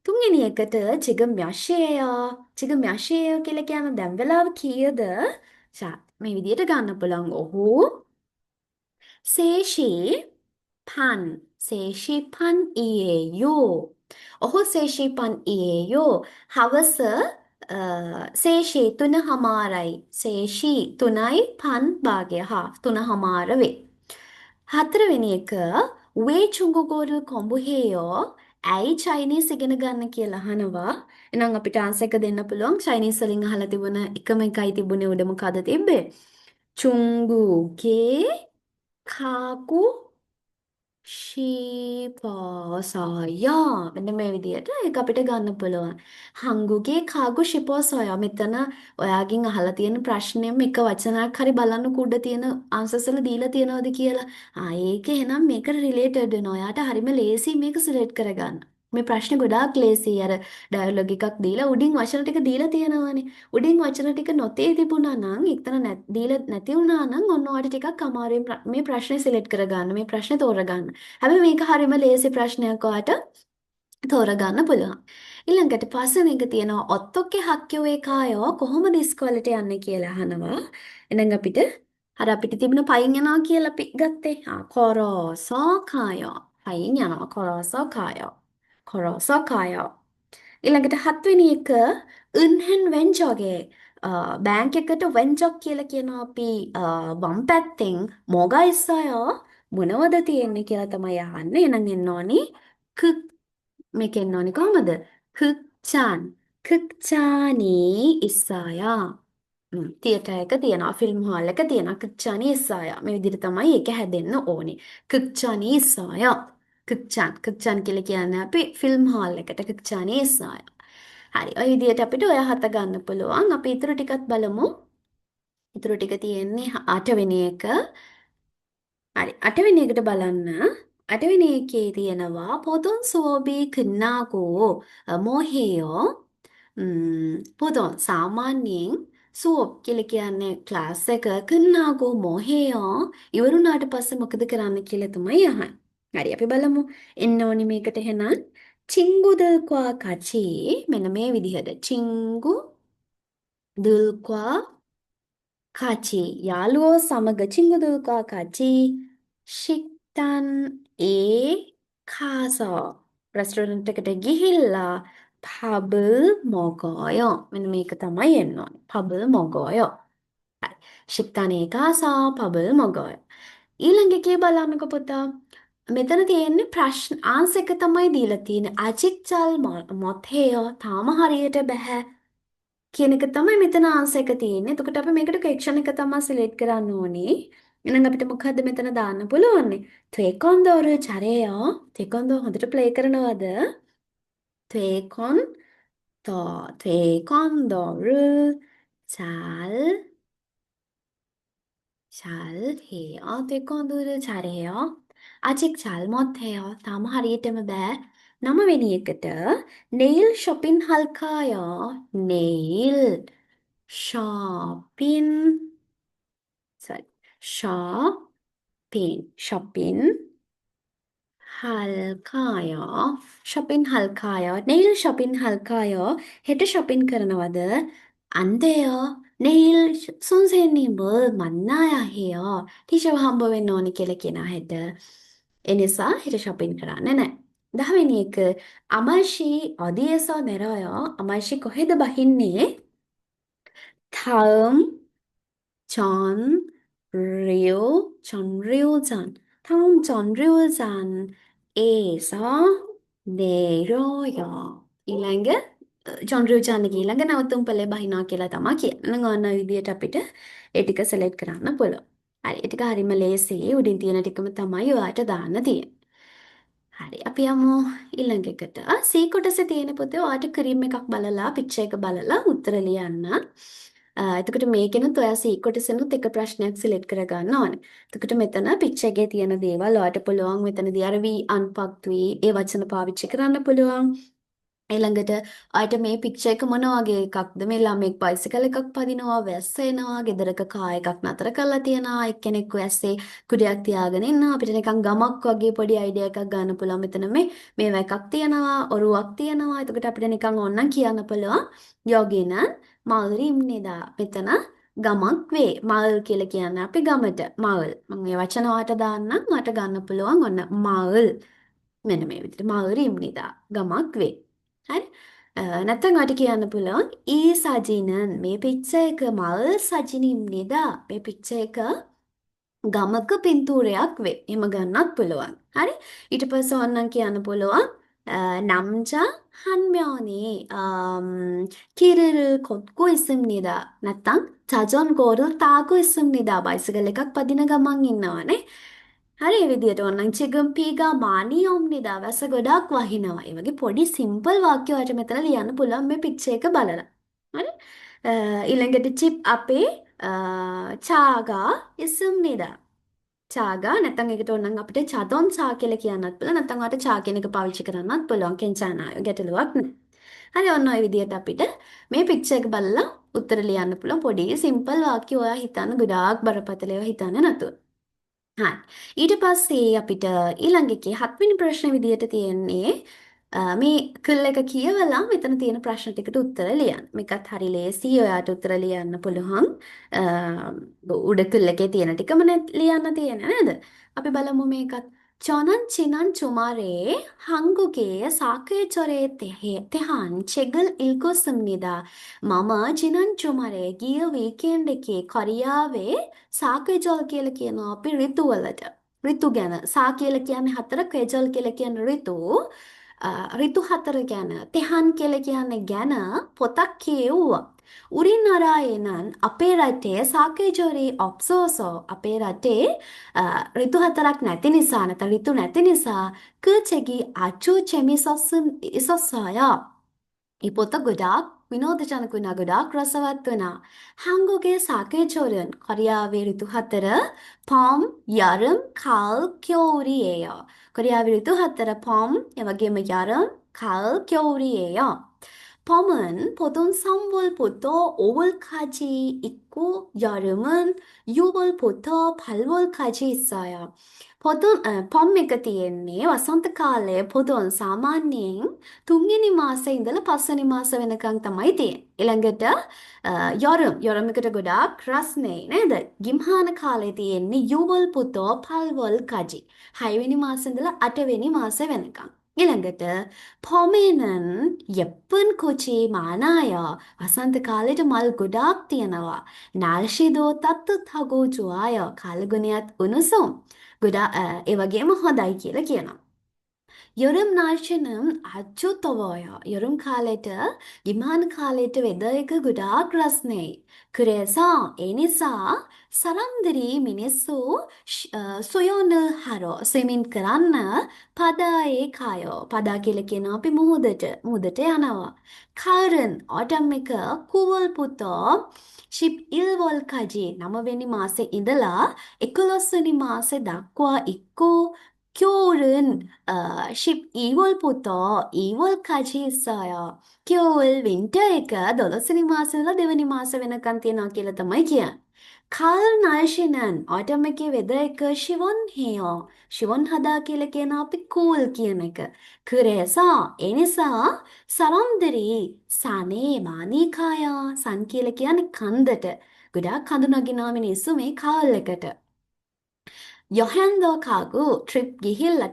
තුන්වෙනි එකට 지금 몇 시예요? 지금 몇 시예요 කියලා කියම දැන් වෙලාව කීයද? 자, මේ විදිහට ගන්න පුළුවන්. ඔහු 세시 반, 3시 반이에요. ඔහු 3시 반이에요. හවස 3시 3:00යි. 3시 3යි 반 භාගය half 3:00 වේ. හතරවෙනි එක 왜 중국어를 공부해요? ඇයි චයිනීස් ඉගෙන ගන්න කියලා අහනවා. එහෙනම් අපිට ආන්සර් එක දෙන්න පුළුවන්. චයිනීස් වලින් අහලා තිබුණ එකම එකයි තිබුණේ උඩ මොකද තිබ්බේ? 중국에 가고 ශීපෝසොය මෙන්න මේ විදිහට ඒක අපිට ගන්න පුළුවන්. හංගුගේ කාගු ශිපෝසොය මෙතන ඔයාගෙන් අහලා තියෙන ප්‍රශ්නයෙන් එක වචනයක් හරි බලන්න උඩ තියෙන ආන්සර්ස් වල දීලා තියෙනවද කියලා. ඒක එහෙනම් මේකට රිලේටඩ් වෙනවා. ඔයාට හරිම ලේසි මේක සිලෙක්ට් කරගන්න. මේ ප්‍රශ්නේ ගොඩාක් ලේසි. අර ඩයලොග් එකක් දීලා උඩින් වචන ටික දීලා තියෙනවානේ. උඩින් වචන ටික නොතේ තිබුණා නම් එක්තන දීලා නැති වුණා නම් ඔන්න ඔයාලට ටිකක් අමාරුවෙන් මේ ප්‍රශ්නේ සිලෙක්ට් කරගන්න. මේ ප්‍රශ්නේ තෝරගන්න. හැබැයි මේක හරිම ලේසි ප්‍රශ්නයක් ඔයාට තෝරගන්න පුළුවන්. ඊළඟට පස්වෙනි එක තියෙනවා ඔත්තොක්කේ හක්කියෝ කායෝ කොහොමද ඉස්කෝලේට යන්නේ කියලා අහනවා. එහෙනම් අපිට තිබුණ පයින් යනවා කියලා අපි ගත්තේ. කොරෝසෝ කායෝ. පයින් යනවා කොරෝසෝ කායෝ. කොරෝසෝ කායෝ. ඊළඟට හත්වෙනි එක 은행 왼쪽에 බෑන්ක් එකට 왼쪽 කියලා කියනවා අපි වම් පැත්තෙන් 뭐가 있어요? මොනවද තියෙන්නේ කියලා තමයි අහන්නේ. එහෙනම් එන්න ඕනි 크 මේක එන්න ඕනි කොහමද? 극찬. 극찬이 있어요. තියටර් එක තියෙනවා ෆිල්ම් හෝල් එක තියෙනවා 극찬이 있어요. මේ විදිහට තමයි ඒක හැදෙන්න ඕනේ. 극찬이 있어요. 극찬 කියලා කියන්නේ අපි ෆිල්ම් හෝල් එකට 극찬이 있어요. හරි. ඔය විදිහට අපිට ඔය හත ගන්න පුළුවන්. අපි ඊටු ටිකත් බලමු. ඊටු ටික තියෙන්නේ 8 වෙනි එක. හරි. 8 වෙනි එකට බලන්න. 8 වෙනි එකේ තියෙනවා පොතොන් සුවබි 끝나고 뭐 해요? පොතොන් සාමාන්‍යයෙන් සුවබ් කියලා කියන්නේ ක්ලාස් එක 끝나고 뭐 해요? ඉවරුණාට පස්සේ මොකද කරන්න කියලා තමයි අහන්නේ. හරි. අපි බලමු. එන්න ඕනි මේකට එහෙනම් 친구들과 같이 මෙන්න මේ විදිහට 친구들과 같이 යාළුවෝ සමග 친구들과 같이 식당에 가서 레스토랑트 එකට ගිහිල්ලා 밥을 먹어요. මෙන්න මේක තමයි එන්න ඕනේ. 밥을 먹어요. හරි. 식당에 가서 밥을 먹어요. ඊළඟ එකේ බලන්නකො පුතා. මෙතන තියෙන්නේ ප්‍රශ්න ආන්සර් එක තමයි දීලා තියෙන්නේ. 아직 잘 못해요. තාම හරියට බෑ. කියන එක තමයි මෙතන ආන්සර් එක තියෙන්නේ. එතකොට අපි මේකට ක්වෙස්චන් එක තමයි සිලෙක්ට් කරන්න ඕනේ. එහෙනම් අපිට මොකද්ද මෙතන දාන්න පුළුවන්නේ? ටේකොන්දෝ를 잘해요. ටේකොන්දෝ හොඳට ප්ලේ කරනවද? ටේකොන්도를 잘해요. 태권도를 잘해요. 아직 잘 못해요. 다음 හරියටම බෑ. 9වෙනි එකට 네일 쇼핑할까요? 네일 쇼핑 sorry. 쇼핑 할까요? 쇼핑할까요? 내일 쇼핑할까요? හෙට 쇼핑 කරනවද? 안 돼요. 내일 선생님을 만나야 해요. 티셔 හම්බ වෙන්න ඕනි කියලා කියනවා හෙට. ඒ නිසා හෙට 쇼핑 කරන්න නෑ. 10වෙනි එක 아마시 어디에서 내려요? 아마시 කොහෙද බහින්නේ? 다음 전류장. 다음 전류장에서 내려요. ඊළඟ ජොන්රියුජාන ඊළඟ නැවතුම් පළේ බහිනවා කියලා තමයි කියන්නේ. නම් ඔන්න ඔය විදිහට අපිට ඒ ටික සෙලෙක්ට් කරන්න පුළුවන්. හරි. ඒ ටික හරිම ලේසියි. උඩින් තියෙන ටිකම තමයි ඔයාලට දාන්න තියෙන්නේ. හරි. අපි යමු ඊළඟ එකට. C කොටසේ තියෙන පොතේ ඔයාලට ක්‍රීම් එකක් බලලා පික්චර් එක බලලා උත්තර ලියන්න. එතකොට මේකෙනුත් ඔයා C කොටසෙනුත් එක ප්‍රශ්නයක් සිලෙක්ට් කරගන්න ඕනේ. එතකොට මෙතන පික්චර් එකේ තියෙන දේවල් ඔයාලට පුළුවන් මෙතනදී අර V අන්පක්ට් V ඒ වචන පාවිච්චි කරන්න පුළුවන්. ඊළඟට අයට මේ පික්චර් එක මොන වගේ එකක්ද මේ ළමෙක් බයිසිකල් එකක් පදිනවා වැස්ස එනවා ගෙදරක කාර් එකක් නතර කරලා තියනවා එක්කෙනෙක් වැස්සේ කුඩයක් තියාගෙන ඉන්නවා අපිට නිකන් ගමක් වගේ පොඩි අයිඩියා එකක් ගන්න පුළුවන් මෙතන මේවා එකක් තියනවා ඔරුවක් තියනවා එතකොට අපිට නිකන් ඕනනම් කියන්න පුළුවන් යෝගින මල්රිම්නිදා මෙතන ගමක් වේ. මල් කියලා කියන්නේ අපි ගමට. මල්. මම මේ වචන වලට දාන්නම් මට ගන්න පුළුවන් ඔන්න මල්. මෙන්න මේ විදිහට මල්රිම්නිදා ගමක් වේ. හරි? නැත්නම් ඔයාලට කියන්න පුළුවන් ඊ සජිනන් මේ පික්චර් එක මල් සජිනිම්නිදා මේ පික්චර් එක ගමක පින්තූරයක් වේ. එහෙම ගන්නත් පුළුවන්. හරි? ඊට පස්සේ ඕනනම් කියන්න පුළුවන් 남자 한 명이 길을 걷고 있습니다. නැත්නම් 자전거를 타고 있습니다. බයිසිකල් එකක් පදින ගමන් ඉන්නවනේ. හරි ඒ විදිහට ඕනනම් 지금 비가 많이 옵니다. වැස්ස ගොඩක් වහිනවා. ඒ වගේ පොඩි සිම්පල් වාක්‍ය වලට මෙතන ලියන්න පුළුවන් මේ පික්චර් එක බලලා. හරි? ඊළඟට chip අපේ 차가 있습니다. චාගා නැත්නම් ඒකට ඕනනම් අපිට චදොන් චා කියලා කියන්නත් පුළුවන් නැත්නම් ඔයාලට චා කියන එක පාවිච්චි කරන්නත් පුළුවන් කෙන්චානාය ගැටලුවක් නැහැ. හරි ඔන්න ඔය විදිහට අපිට මේ පික්චර් එක බලලා උත්තර ලියන්න පුළුවන් පොඩි සිම්පල් වාක්‍ය ඔයා හිතන්න ගොඩාක් බරපතල ඒවා හිතන්නේ නැතුව. හරි. ඊට පස්සේ අපිට ඊළඟ එකේ 7 වෙනි ප්‍රශ්නේ විදිහට තියෙන්නේ මේ කල් එක කියවලා මෙතන තියෙන ප්‍රශ්න ටිකට උත්තර ලියන්න. මේකත් හරි ලේසි. ඔයාට උත්තර ලියන්න පුළුවන්. උඩ කල් එකේ තියෙන ටිකම ලියන්න තියෙන නේද? අපි බලමු මේකත්. 저는 지난 주말에 한국의 사계절에 대한 책을 읽었습니다. මම 지난 주말에 ගිය වීකෙන්ඩ් එකේ කොරියාවේ 사계절 කියලා කියනවා අපි ඍතු වලට. ඍතු ගැන. සා කියලා කියන්නේ හතර, 계절 කියලා කියන්නේ ඍතු. ඍතු හතර ගැන තෙහන් කියලා කියන්නේ ගැන පොතක් කියවුවා. 우리나라에는 අපේ රටේ 사계절이 없어서 අපේ රටේ ඍතු හතරක් නැති නිසා නැත්නම් ඍතු නැති නිසා 그 책이 아주 있었어요. 이 පොත ගොඩාක් විනෝදජනක වුණා ගොඩාක් රසවත් වුණා. 한국의 사계절은 코리아의 ඍතු හතර 봄, 여름, 가을, 겨울이에요. 코리아의 ඍතු හතර 봄, එවැගේම 여름, 가을, 겨울이에요. 봄은 보통 3월부터 5월까지 있고 여름은 6월부터 8월까지 있어요. 보통 봄 එක තියෙන්නේ වසන්ත කාලය පොදුන් සාමාන්‍යයෙන් තුන්වෙනි මාසේ ඉඳලා පස්වෙනි මාස වෙනකන් තමයි තියෙන්නේ. ඊළඟට යොරම් එකට ගොඩාක් රස්නේ නේද? ගිම්හාන කාලේ තියෙන්නේ 6월부터 8월까지. 6වෙනි මාසේ ඉඳලා 8වෙනි මාසේ වෙනකන්. ඊළඟට 봄에는 예쁜 꽃이 많아요. වසන්ත කාලේට මල් ගොඩාක් තියෙනවා. 날씨도 따뜻하고 좋아요. කාලගුණයත් උණුසුම්. ඒ වගේම හොඳයි කියලා කියනවා. 여름 날씨는 아주 더워요. 여름 කාලෙට 기만 කාලෙට weather එක ගොඩාක් රස්නේ. 그래서 ඒ නිසා 사람들이 මිනිස්සු 수영을 하러 스위밍 කරන්න 바다에 가요. 바다 කියලා කියනවා අපි මුහුදට යනවා. 가을은 autumn එක 9월부터 11월까지 9වෙනි මාසේ ඉඳලා 11වෙනි මාසේ දක්වා 있고 겨울은 12월부터 2월까지 있어요. 겨울 윈터가 12월 마스에서 2월 마스 වෙනකන් තියෙනවා කියලා තමයි කියන්නේ. 가을 날씨는 autumn의 weather가 시원해요. 시원하다 කියලා කියන අපි cool කියන එක. 그래서 ඒ නිසා 사람들이 산에 많이 가요. 산 කියලා කියන්නේ කන්දට. ගොඩාක් කඳු නගිනවා මිනිස්සු මේ කාල් එකට. 여행도 가고 트립 기힐라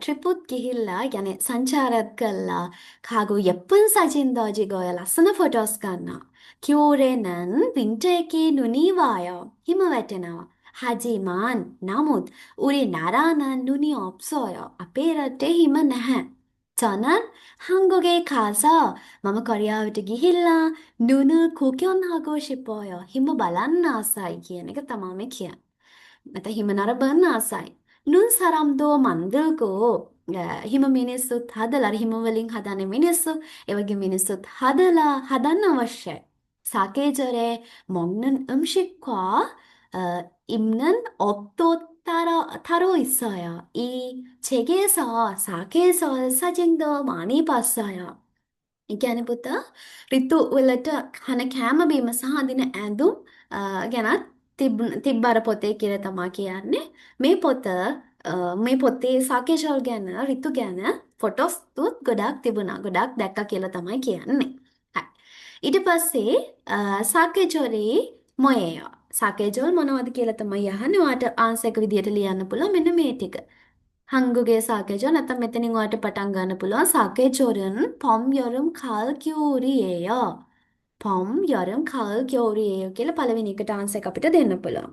야네 산차렛 갈라 가고 예쁜 사진도 찍어요. 라스나 포토스 간나. 겨울에는 윈터에 눈이 와요. 힘을 나와. 하지만 나뭇 우리나라는 눈이 없어요. 아페라테 힘은 නැහැ. 저는 한국에 가서 마마 코리아වට ගිහිල්ලා 눈을 구경하고 싶어요. 힘을 발랐나 아사이 කියන එක තමයි කියන්නේ. නැත්නම් හිම නරඹන්න ආසයි. නුන් 사람도 만들고 හිම මිනිස්සුත් හදලා හිම වලින් හදන මිනිස්සු ඒ වගේ මිනිස්සුත් හදලා හදන්න අවශ්‍යයි. 사계절에 먹는 음식과 입는 옷도 따로 있어요. 이 책에서 사계절 사진도 많이 봤어요. ඒ කියන්නේ පුතා ඍතු වලට කන කෑම බීම සහ අඳින ඇඳුම් ගැනත් තිබ්බර පොතේ කියලා තමයි කියන්නේ. මේ පොතේ සාකේෂල් ගැන ඍතු ගැන ෆොටෝස් තුත් ගොඩක් තිබුණා. ගොඩක් දැක්කා කියලා තමයි කියන්නේ. හරි. ඊට පස්සේ 사계절이 뭐예요? සාකේජවල් මොනවද කියලා තමයි අහන්නේ. ඔයාට ආන්සර් එක විදියට ලියන්න පුළුවන් මෙන්න මේ ටික. 한국의 사계절 නැත්නම් මෙතනින් ඔයාලට පටන් ගන්න පුළුවන් 사계절은 봄, 여름, 가을, 겨울이에요. 봄, 여름, 가을, 겨울이에요 කියලා පළවෙනි එකට ආන්සර් එක අපිට දෙන්න පුළුවන්.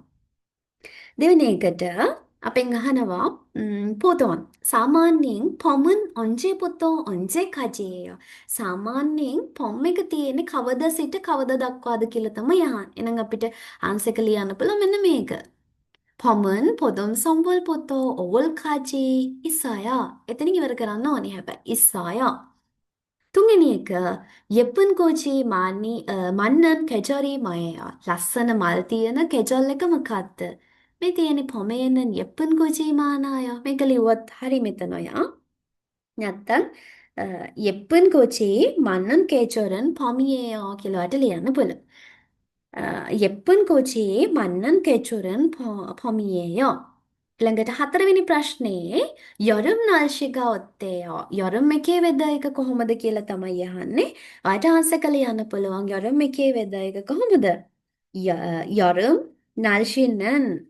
දෙවෙනි එකට අපෙන් අහනවා 포돈. 사මාන්‍යයෙන් 봄은 언제부터 언제까지예요? 사මාන්‍යයෙන් 봄 එක තියෙන්නේ කවද සිට කවද දක්වාද කියලා තමයි අහන්නේ. එහෙනම් අපිට ආන්සර් එක ලියන්න පුළුවන් මෙන්න මේක. 봄은 보름 성불부터 5월까지 있어요. එතනින් ඉවර කරන්න ඕනේ හැබැයි. 있어요. තුන්වෙනි එක 예쁜 꽃이 많이 많는 계절이 뭐예요? ලස්සන මල් තියෙන 계절 එක මොකක්ද? මේ තියෙන්නේ 봄에는 예쁜 꽃이 많아요. මේක ලිව්වත් හරි මෙතන ඔයා. නැත්තම් 예쁜 꽃이 많은 계절은 봄이에요 කියලා වට ලියන්න පුළුවන්. 예쁜 꽃이 많은 계절은 봄이에요. ඊළඟට හතරවෙනි ප්‍රශ්නේ 여름 날씨가 어때요? 여름 එකේ වෙදර් එක කොහොමද කියලා තමයි අහන්නේ. ඔයාට ආන්සර් කරලා යන්න පුළුවන් 여름 එකේ වෙදර් එක කොහොමද? 여름 날씨는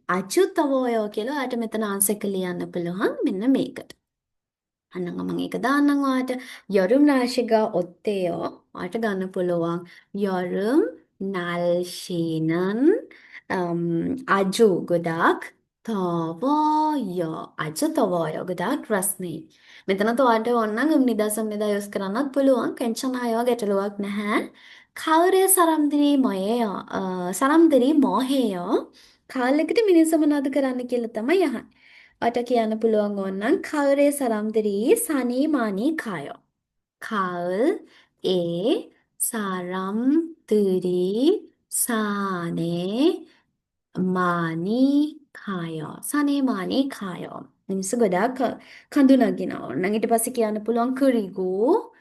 아주 더워요 කියලා ඔයාට මෙතන ආන්සර් කරලා යන්න පුළුවන් මෙන්න මේකට. අන්න මම ඒක දාන්නම් ඔයාට. 여름 날씨가 어때요? ඔයාට ගන්න පුළුවන්. 여름 날씨는 아주 ගොඩක් 더워요. 아주 더워요. ගොඩක් රස්නේ. මෙතනත් ඔයාට ඕනනම් නිදසම් යොස් කරන්නත් පුළුවන්. 괜찮아요. ගැටලුවක් නැහැ. 가을의 사람들이 뭐예요? 사람들이 뭐 해요? 가을 එකට මිනිස්සු මොනවද කරන්න කියලා තමයි අහන්නේ. 어떻게 කියන්න පුළුවන් ඕනනම් 가을의 사람들이 산이 많이 가요. 가을에 사람들이 산에 많이 가요. 산에 많이 가요. මිනිස්සු ගොඩාක් කඳු නගිනවා. ඕනනම් ඊට පස්සේ කියන්න පුළුවන් 그리고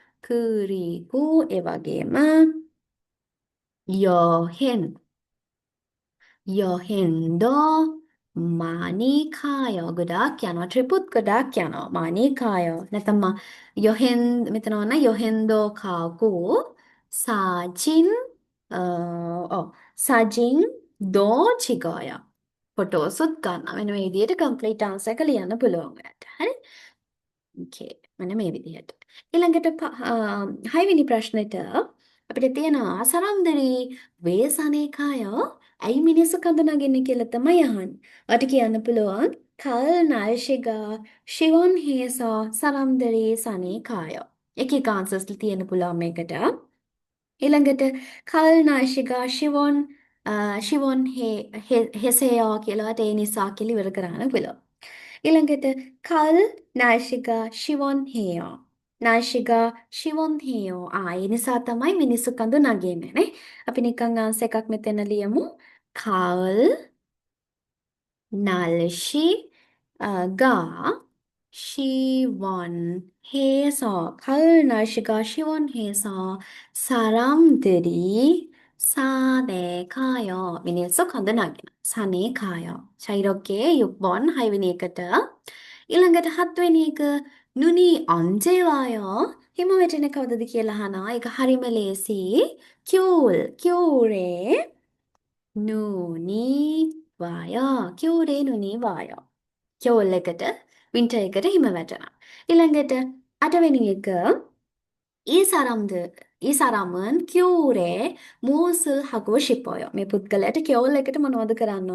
ඒ වගේම 여행 여행도 많이 가요. 그닥 යනවා. 트립ත් ගොඩාක් යනවා. 많이 가요. නැත්නම් 여행 මෙතන ඕන 여행도 가고 사진 사진도 찍어요. ෆොටෝසුත් ගන්නවා. මෙන්න මේ විදිහට කම්ප්ලීට් ආන්සර් එක ලියන්න පුළුවන් ඔයාලට. හරි? ඕකේ. මෙන්න මේ විදිහට. ඊළඟට හයවෙනි ප්‍රශ්නෙට අපිට තියෙනවා 사람들이 왜 산에 가요? ඇයි මිනිස්සු කඳු නගින්නේ කියලා තමයි අහන්නේ. ඔයාට කියන්න පුළුවන් 가을 날씨가 시원해서 사람들이 산에 가요. එක එක ආන්සර්ස් තියෙන්න පුළුවන් මේකට. ඊළඟට 가을 날씨가 시원해세요 කියලාට ඒ නිසා කියලා ඉවර කරන්න පුළුවන්. ඊළඟට 가을 날씨가 시원해요. 날씨가 시원해요. ඒ නිසා තමයි මිනිස්සු කඳු නගින්නේ නේ. අපි නිකන් ආන්සර් එකක් මෙතන ලියමු. 가을 날씨가 시원해서 가을 날씨가 시원해서 사람들이 산에 가요. 미니에서 건너나기나 산에 가요. 자, 이렇게 6번 하이위니에කට ඊළඟට 7වෙනි එක 눈이 언제 와요? හිම වැටෙන කවදද කියලා අහනවා. ඒක හරිම ලේසි. 겨울에 눈이 와요. 겨울에 눈이 와요. 겨울 එකට winter එකට හිම වැටෙනවා. ඊළඟට 8වෙනි එක 이 사람은 겨울에 무엇을 하고 싶어요? මේ පුද්ගලයාට 겨울 එකට මොනවද කරන්න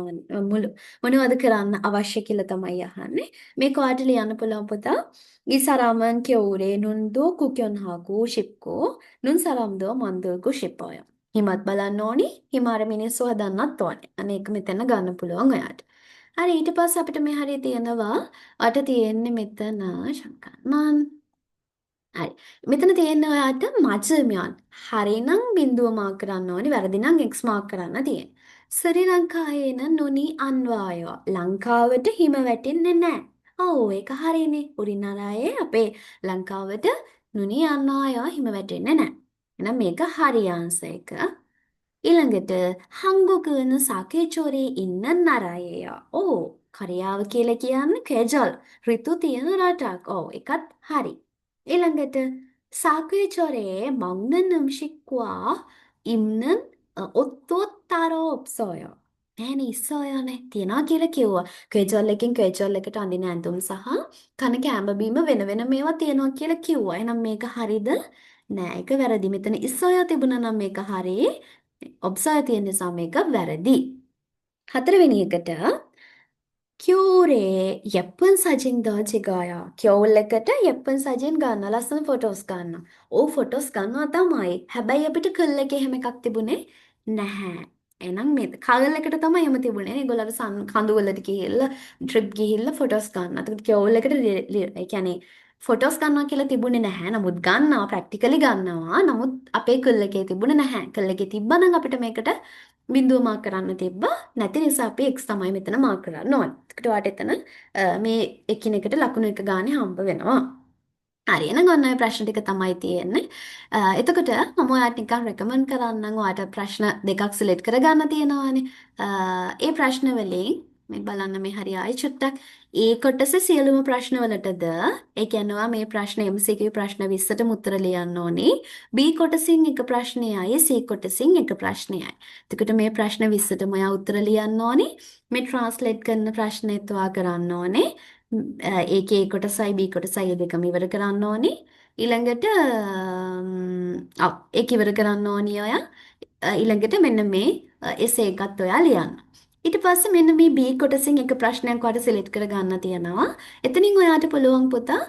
මොනවද කරන්න අවශ්‍ය කියලා තමයි අහන්නේ. මේක ඔයාලට ලියන්න පුළුවන් පුතා. 이 사람은 겨울에 눈도 구경하고 싶고 눈 사람도 만들고 싶어요. හිමත් බලන්න ඕනි. හිම අර මිනිස්සු හදන්නත් ඕනේ. අනේ ඒක මෙතන ගන්න පුළුවන් ඔයාට. හරි ඊට පස්සේ අපිට මේ හරිය තියෙනවා අට තියෙන්නේ මෙතන 잠깐만 හරි මෙතන තියෙන්නේ ඔයාට මජ්ක්‍ධිමයන් හරිනම් බිඳුව මාක් කරන්න ඕනේ වැරදි නම් x මාක් කරන්න තියෙන්නේ ශ්‍රී ලංකාවේන නොනි අන්වායෝ ලංකාවට හිම වැටෙන්නේ නැහැ ඔව් ඒක හරිනේ උරිනරායේ අපේ ලංකාවට නොනි අන්වායෝ හිම වැටෙන්නේ නැහැ එහෙනම් මේක හරි ආන්සර් එක ඊළඟට 한국은 사계절이 있는 나라예요. 오, 코리아ව කියලා කියන්නේ 계절, ඍතු තියෙන රටක්. ඔව්, ඒකත් හරි. ඊළඟට 사계절에 먹는 음식과 입는 ඔත්තෝත්තාරෝ ඔප්සෝයෝ. නෑනේ ඉස්සෝයෝනේ තියනවා කියලා කිව්වා. කේජොල් එකෙන් කේජොල් එකට අඳින ඇඳුම් සහ කන කෑම බීම වෙන වෙන මේවා තියනවා කියලා කිව්වා. එහෙනම් මේක හරිද? නෑ ඒක වැරදි. මෙතන ඉස්සෝයෝ තිබුණා නම් මේක හරි. ඔබ්සෝයෝ තියෙන නිසා මේක වැරදි. හතරවෙනි එකට ක්‍යූරේ 예쁜 사진 더 찍어요. 겨울 එකට 예쁜 사진 ගන්න ලස්සන ෆොටෝස් ගන්න. ඕ ෆොටෝස් ගන්නවා තමයි. හැබැයි අපිට කල් එකේ එහෙම එකක් තිබුණේ නැහැ. එහෙනම් මේ කල් එකට තමයි එහෙම තිබුණේ. ඒගොල්ලන්ට කඳු වලට ගිහිල්ලා ට්‍රිප් ගිහිල්ලා ෆොටෝස් ගන්න. ඒකට 겨울 එකට ඒ කියන්නේ ෆොටෝස් ගන්නවා කියලා තිබුණේ නැහැ. නමුත් ගන්නවා ප්‍රැක්ටිකලි ගන්නවා. නමුත් අපේ කල් එකේ තිබුණේ නැහැ. කල් එකේ තිබ්බනම් අපිට මේකට බිඳුව මාක් කරන්න තිබ්බා. නැති නිසා අපි x තමයි මෙතන මාක් කරන්න ඕනේ. එතකොට ඔයාට එතන මේ එකිනෙකට ලකුණු එක ගානේ හම්බ වෙනවා. හරි එහෙනම් ඔන්න ඔය ප්‍රශ්න ටික තමයි තියෙන්නේ. එතකොට මම ඔයාලට නිකන් රෙකමන්ඩ් කරන්නම් ඔයාට ප්‍රශ්න දෙකක් සිලෙක්ට් කරගන්න තියෙනවානේ. ඒ ප්‍රශ්න වලින් මේ බලන්න මේ හරි ආයි චුට්ටක් ඒ කොටස සියලුම ප්‍රශ්න වලටද ඒ කියනවා මේ ප්‍රශ්න MCQ ප්‍රශ්න 20ටම උත්තර ලියන්න ඕනේ. B කොටසින් එක ප්‍රශ්නයයි C කොටසින් එක ප්‍රශ්නයයි. එතකොට මේ ප්‍රශ්න 20ටම ඔයා උත්තර ලියන්න ඕනේ. මේ ට්‍රාන්ස්ලේට් කරන ප්‍රශ්නෙත් ඔයා කරන්න ඕනේ. ඒකේ A කොටසයි B කොටසයි දෙකම ඉවර කරන්න ඕනේ. ඊළඟට ඒක ඉවර කරන්න ඕනේ ඔයා. ඊළඟට මෙන්න මේ එසේ එකත් ඔයා ලියන්න. ඊට පස්සේ මෙන්න මේ B කොටසින් එක ප්‍රශ්නයක් ඔයාලට සිලෙක්ට් කර ගන්න තියෙනවා. එතනින් ඔයාට පුළුවන් පුතා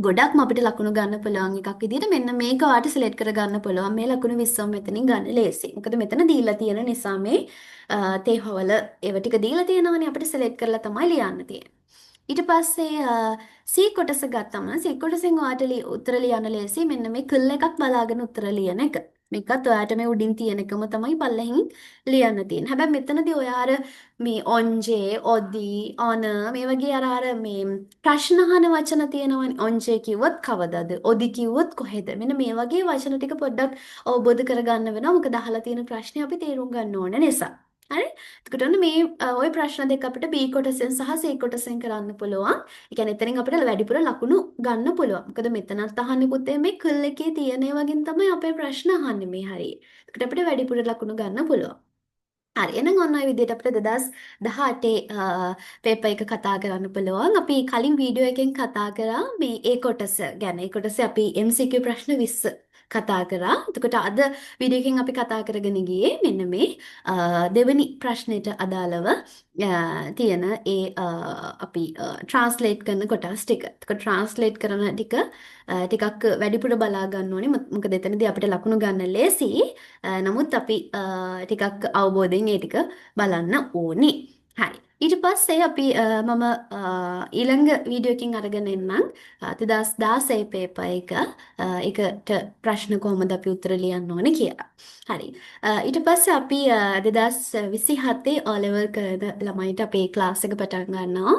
ගොඩක්ම අපිට ලකුණු ගන්න පුළුවන් එකක් විදිහට මෙන්න මේක ඔයාට සිලෙක්ට් කර ගන්න පුළුවන්. මේ ලකුණු 20ම මෙතනින් ගන්න ලේසි. මොකද මෙතන දීලා තියෙන නිසා මේ තේහවල ඒව ටික දීලා තියෙනවනේ අපිට සිලෙක්ට් කරලා තමයි ලියන්න තියෙන්නේ. ඊට පස්සේ C කොටස ගත්තම C කොටසෙන් ඔයාට උත්තර ලියන්න ලේසි. මෙන්න මේ කල් එකක් බලාගෙන උත්තර ලියන එක. මේකත් ඔයාට මේ උඩින් තියෙන එකම තමයි පල්ලෙහින් ලියන්න තියෙන්නේ. හැබැයි මෙතනදී ඔයා අර මේ ඔන්ජේ, ඔදී, ඔන මේ වගේ අර මේ ප්‍රශ්න අහන වචන තියෙනවනේ. ඔන්ජේ කිව්වොත් කවදද? ඔදි කිව්වොත් කොහෙද? මෙන්න මේ වගේ වචන ටික පොඩ්ඩක් අවබෝධ කරගන්න වෙනවා. මොකද අහලා තියෙන ප්‍රශ්නේ අපි තේරුම් ගන්න ඕන නිසා. හරි? එතකොට ඔන්න මේ ওই ප්‍රශ්න දෙක අපිට B කොටසෙන් සහ C කොටසෙන් කරන්න පුළුවන්. ඒ කියන්නේ එතනින් අපිට වැඩිපුර ලකුණු ගන්න පුළුවන්. මොකද මෙතනත් අහන්නේ පුතේ මේ කල් එකේ තියෙන ඒවාගෙන් තමයි අපේ ප්‍රශ්න අහන්නේ මේ හරිය. එතකොට අපිට වැඩිපුර ලකුණු ගන්න පුළුවන්. හරි එහෙනම් ඔන්න ඔය විදිහට අපිට 2018 පේපර් එක කතා කරන්න පුළුවන්. අපි කලින් වීඩියෝ එකෙන් කතා කරා මේ ඒ කොටස ගැන. ඒ කොටසේ අපි MCQ ප්‍රශ්න 20 කතා කරා. එතකොට අද වීඩියෝ එකෙන් අපි කතා කරගෙන ගියේ මෙන්න මේ දෙවෙනි ප්‍රශ්නෙට අදාළව තියෙන ඒ අපි ට්‍රාන්ස්ලේට් කරන කොටස් ටික. එතකොට ට්‍රාන්ස්ලේට් කරන ටික ටිකක් වැඩිපුර බලා ගන්න ඕනේ. මොකද එතනදී අපිට ලකුණු ගන්න ලේසි. නමුත් අපි ටිකක් අවබෝධයෙන් ඒ ටික බලන්න ඕනේ. හරි. ඊට පස්සේ අපි මම ඊළඟ වීඩියෝ එකකින් අරගෙන එන්නම් 2016 පේපර් එක ඒකට ප්‍රශ්න කොහොමද අපි උත්තර ලියන්න ඕනේ කියලා. හරි. ඊට පස්සේ අපි 2027 O level කරන ළමයින්ට අපේ ක්ලාස් එක පටන් ගන්නවා.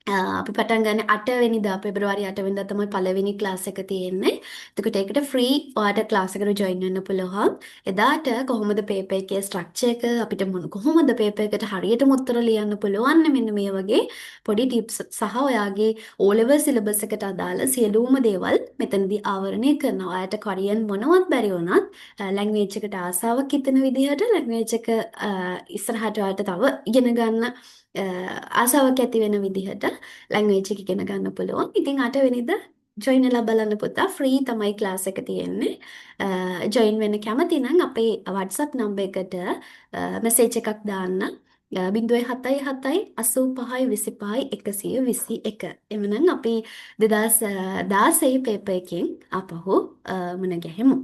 අපි පටන් ගන්න 8 වෙනිදා පෙබරවාරි 8 වෙනිදා තමයි පළවෙනි ක්ලාස් එක තියෙන්නේ. එතකොට ඒකට ෆ්‍රී ඔයාලට ක්ලාස් එකට join වෙන්න පුළුවන්. එදාට කොහොමද පේපර් එකේ ස්ට්‍රක්චර් එක අපිට කොහොමද පේපර් එකට හරියටම උත්තර ලියන්න පුළුවන් මෙන්න මේ වගේ පොඩි ටිප්ස් සහ ඔයාගේ O level syllabus එකට අදාළ සියලුම දේවල් මෙතනදී ආවරණය කරනවා. ඔයාලට කොරියන් මොනවත් බැරි වුණත් ලැන්ග්වේජ් එකට ආසාවක් හිතෙන විදිහට ලැන්ග්වේජ් එක ඉස්සරහට ඔයාලට තව ඉගෙන ගන්න ආසාවක් ඇති වෙන විදිහට ලැන්ග්වේජ් එක ඉගෙන ගන්න පුළුවන්. ඉතින් 8 වෙනිදා ජොයින් වෙලා බලන්න පුතා ෆ්‍රී තමයි ක්ලාස් එක තියෙන්නේ. ජොයින් වෙන්න කැමති නම් අපේ WhatsApp නම්බර් එකට මෙසේජ් එකක් දාන්න. 077 85 25 121. එමනම් අපි 2016 පේපර් එකෙන් අපහු මුණ ගැහෙමු.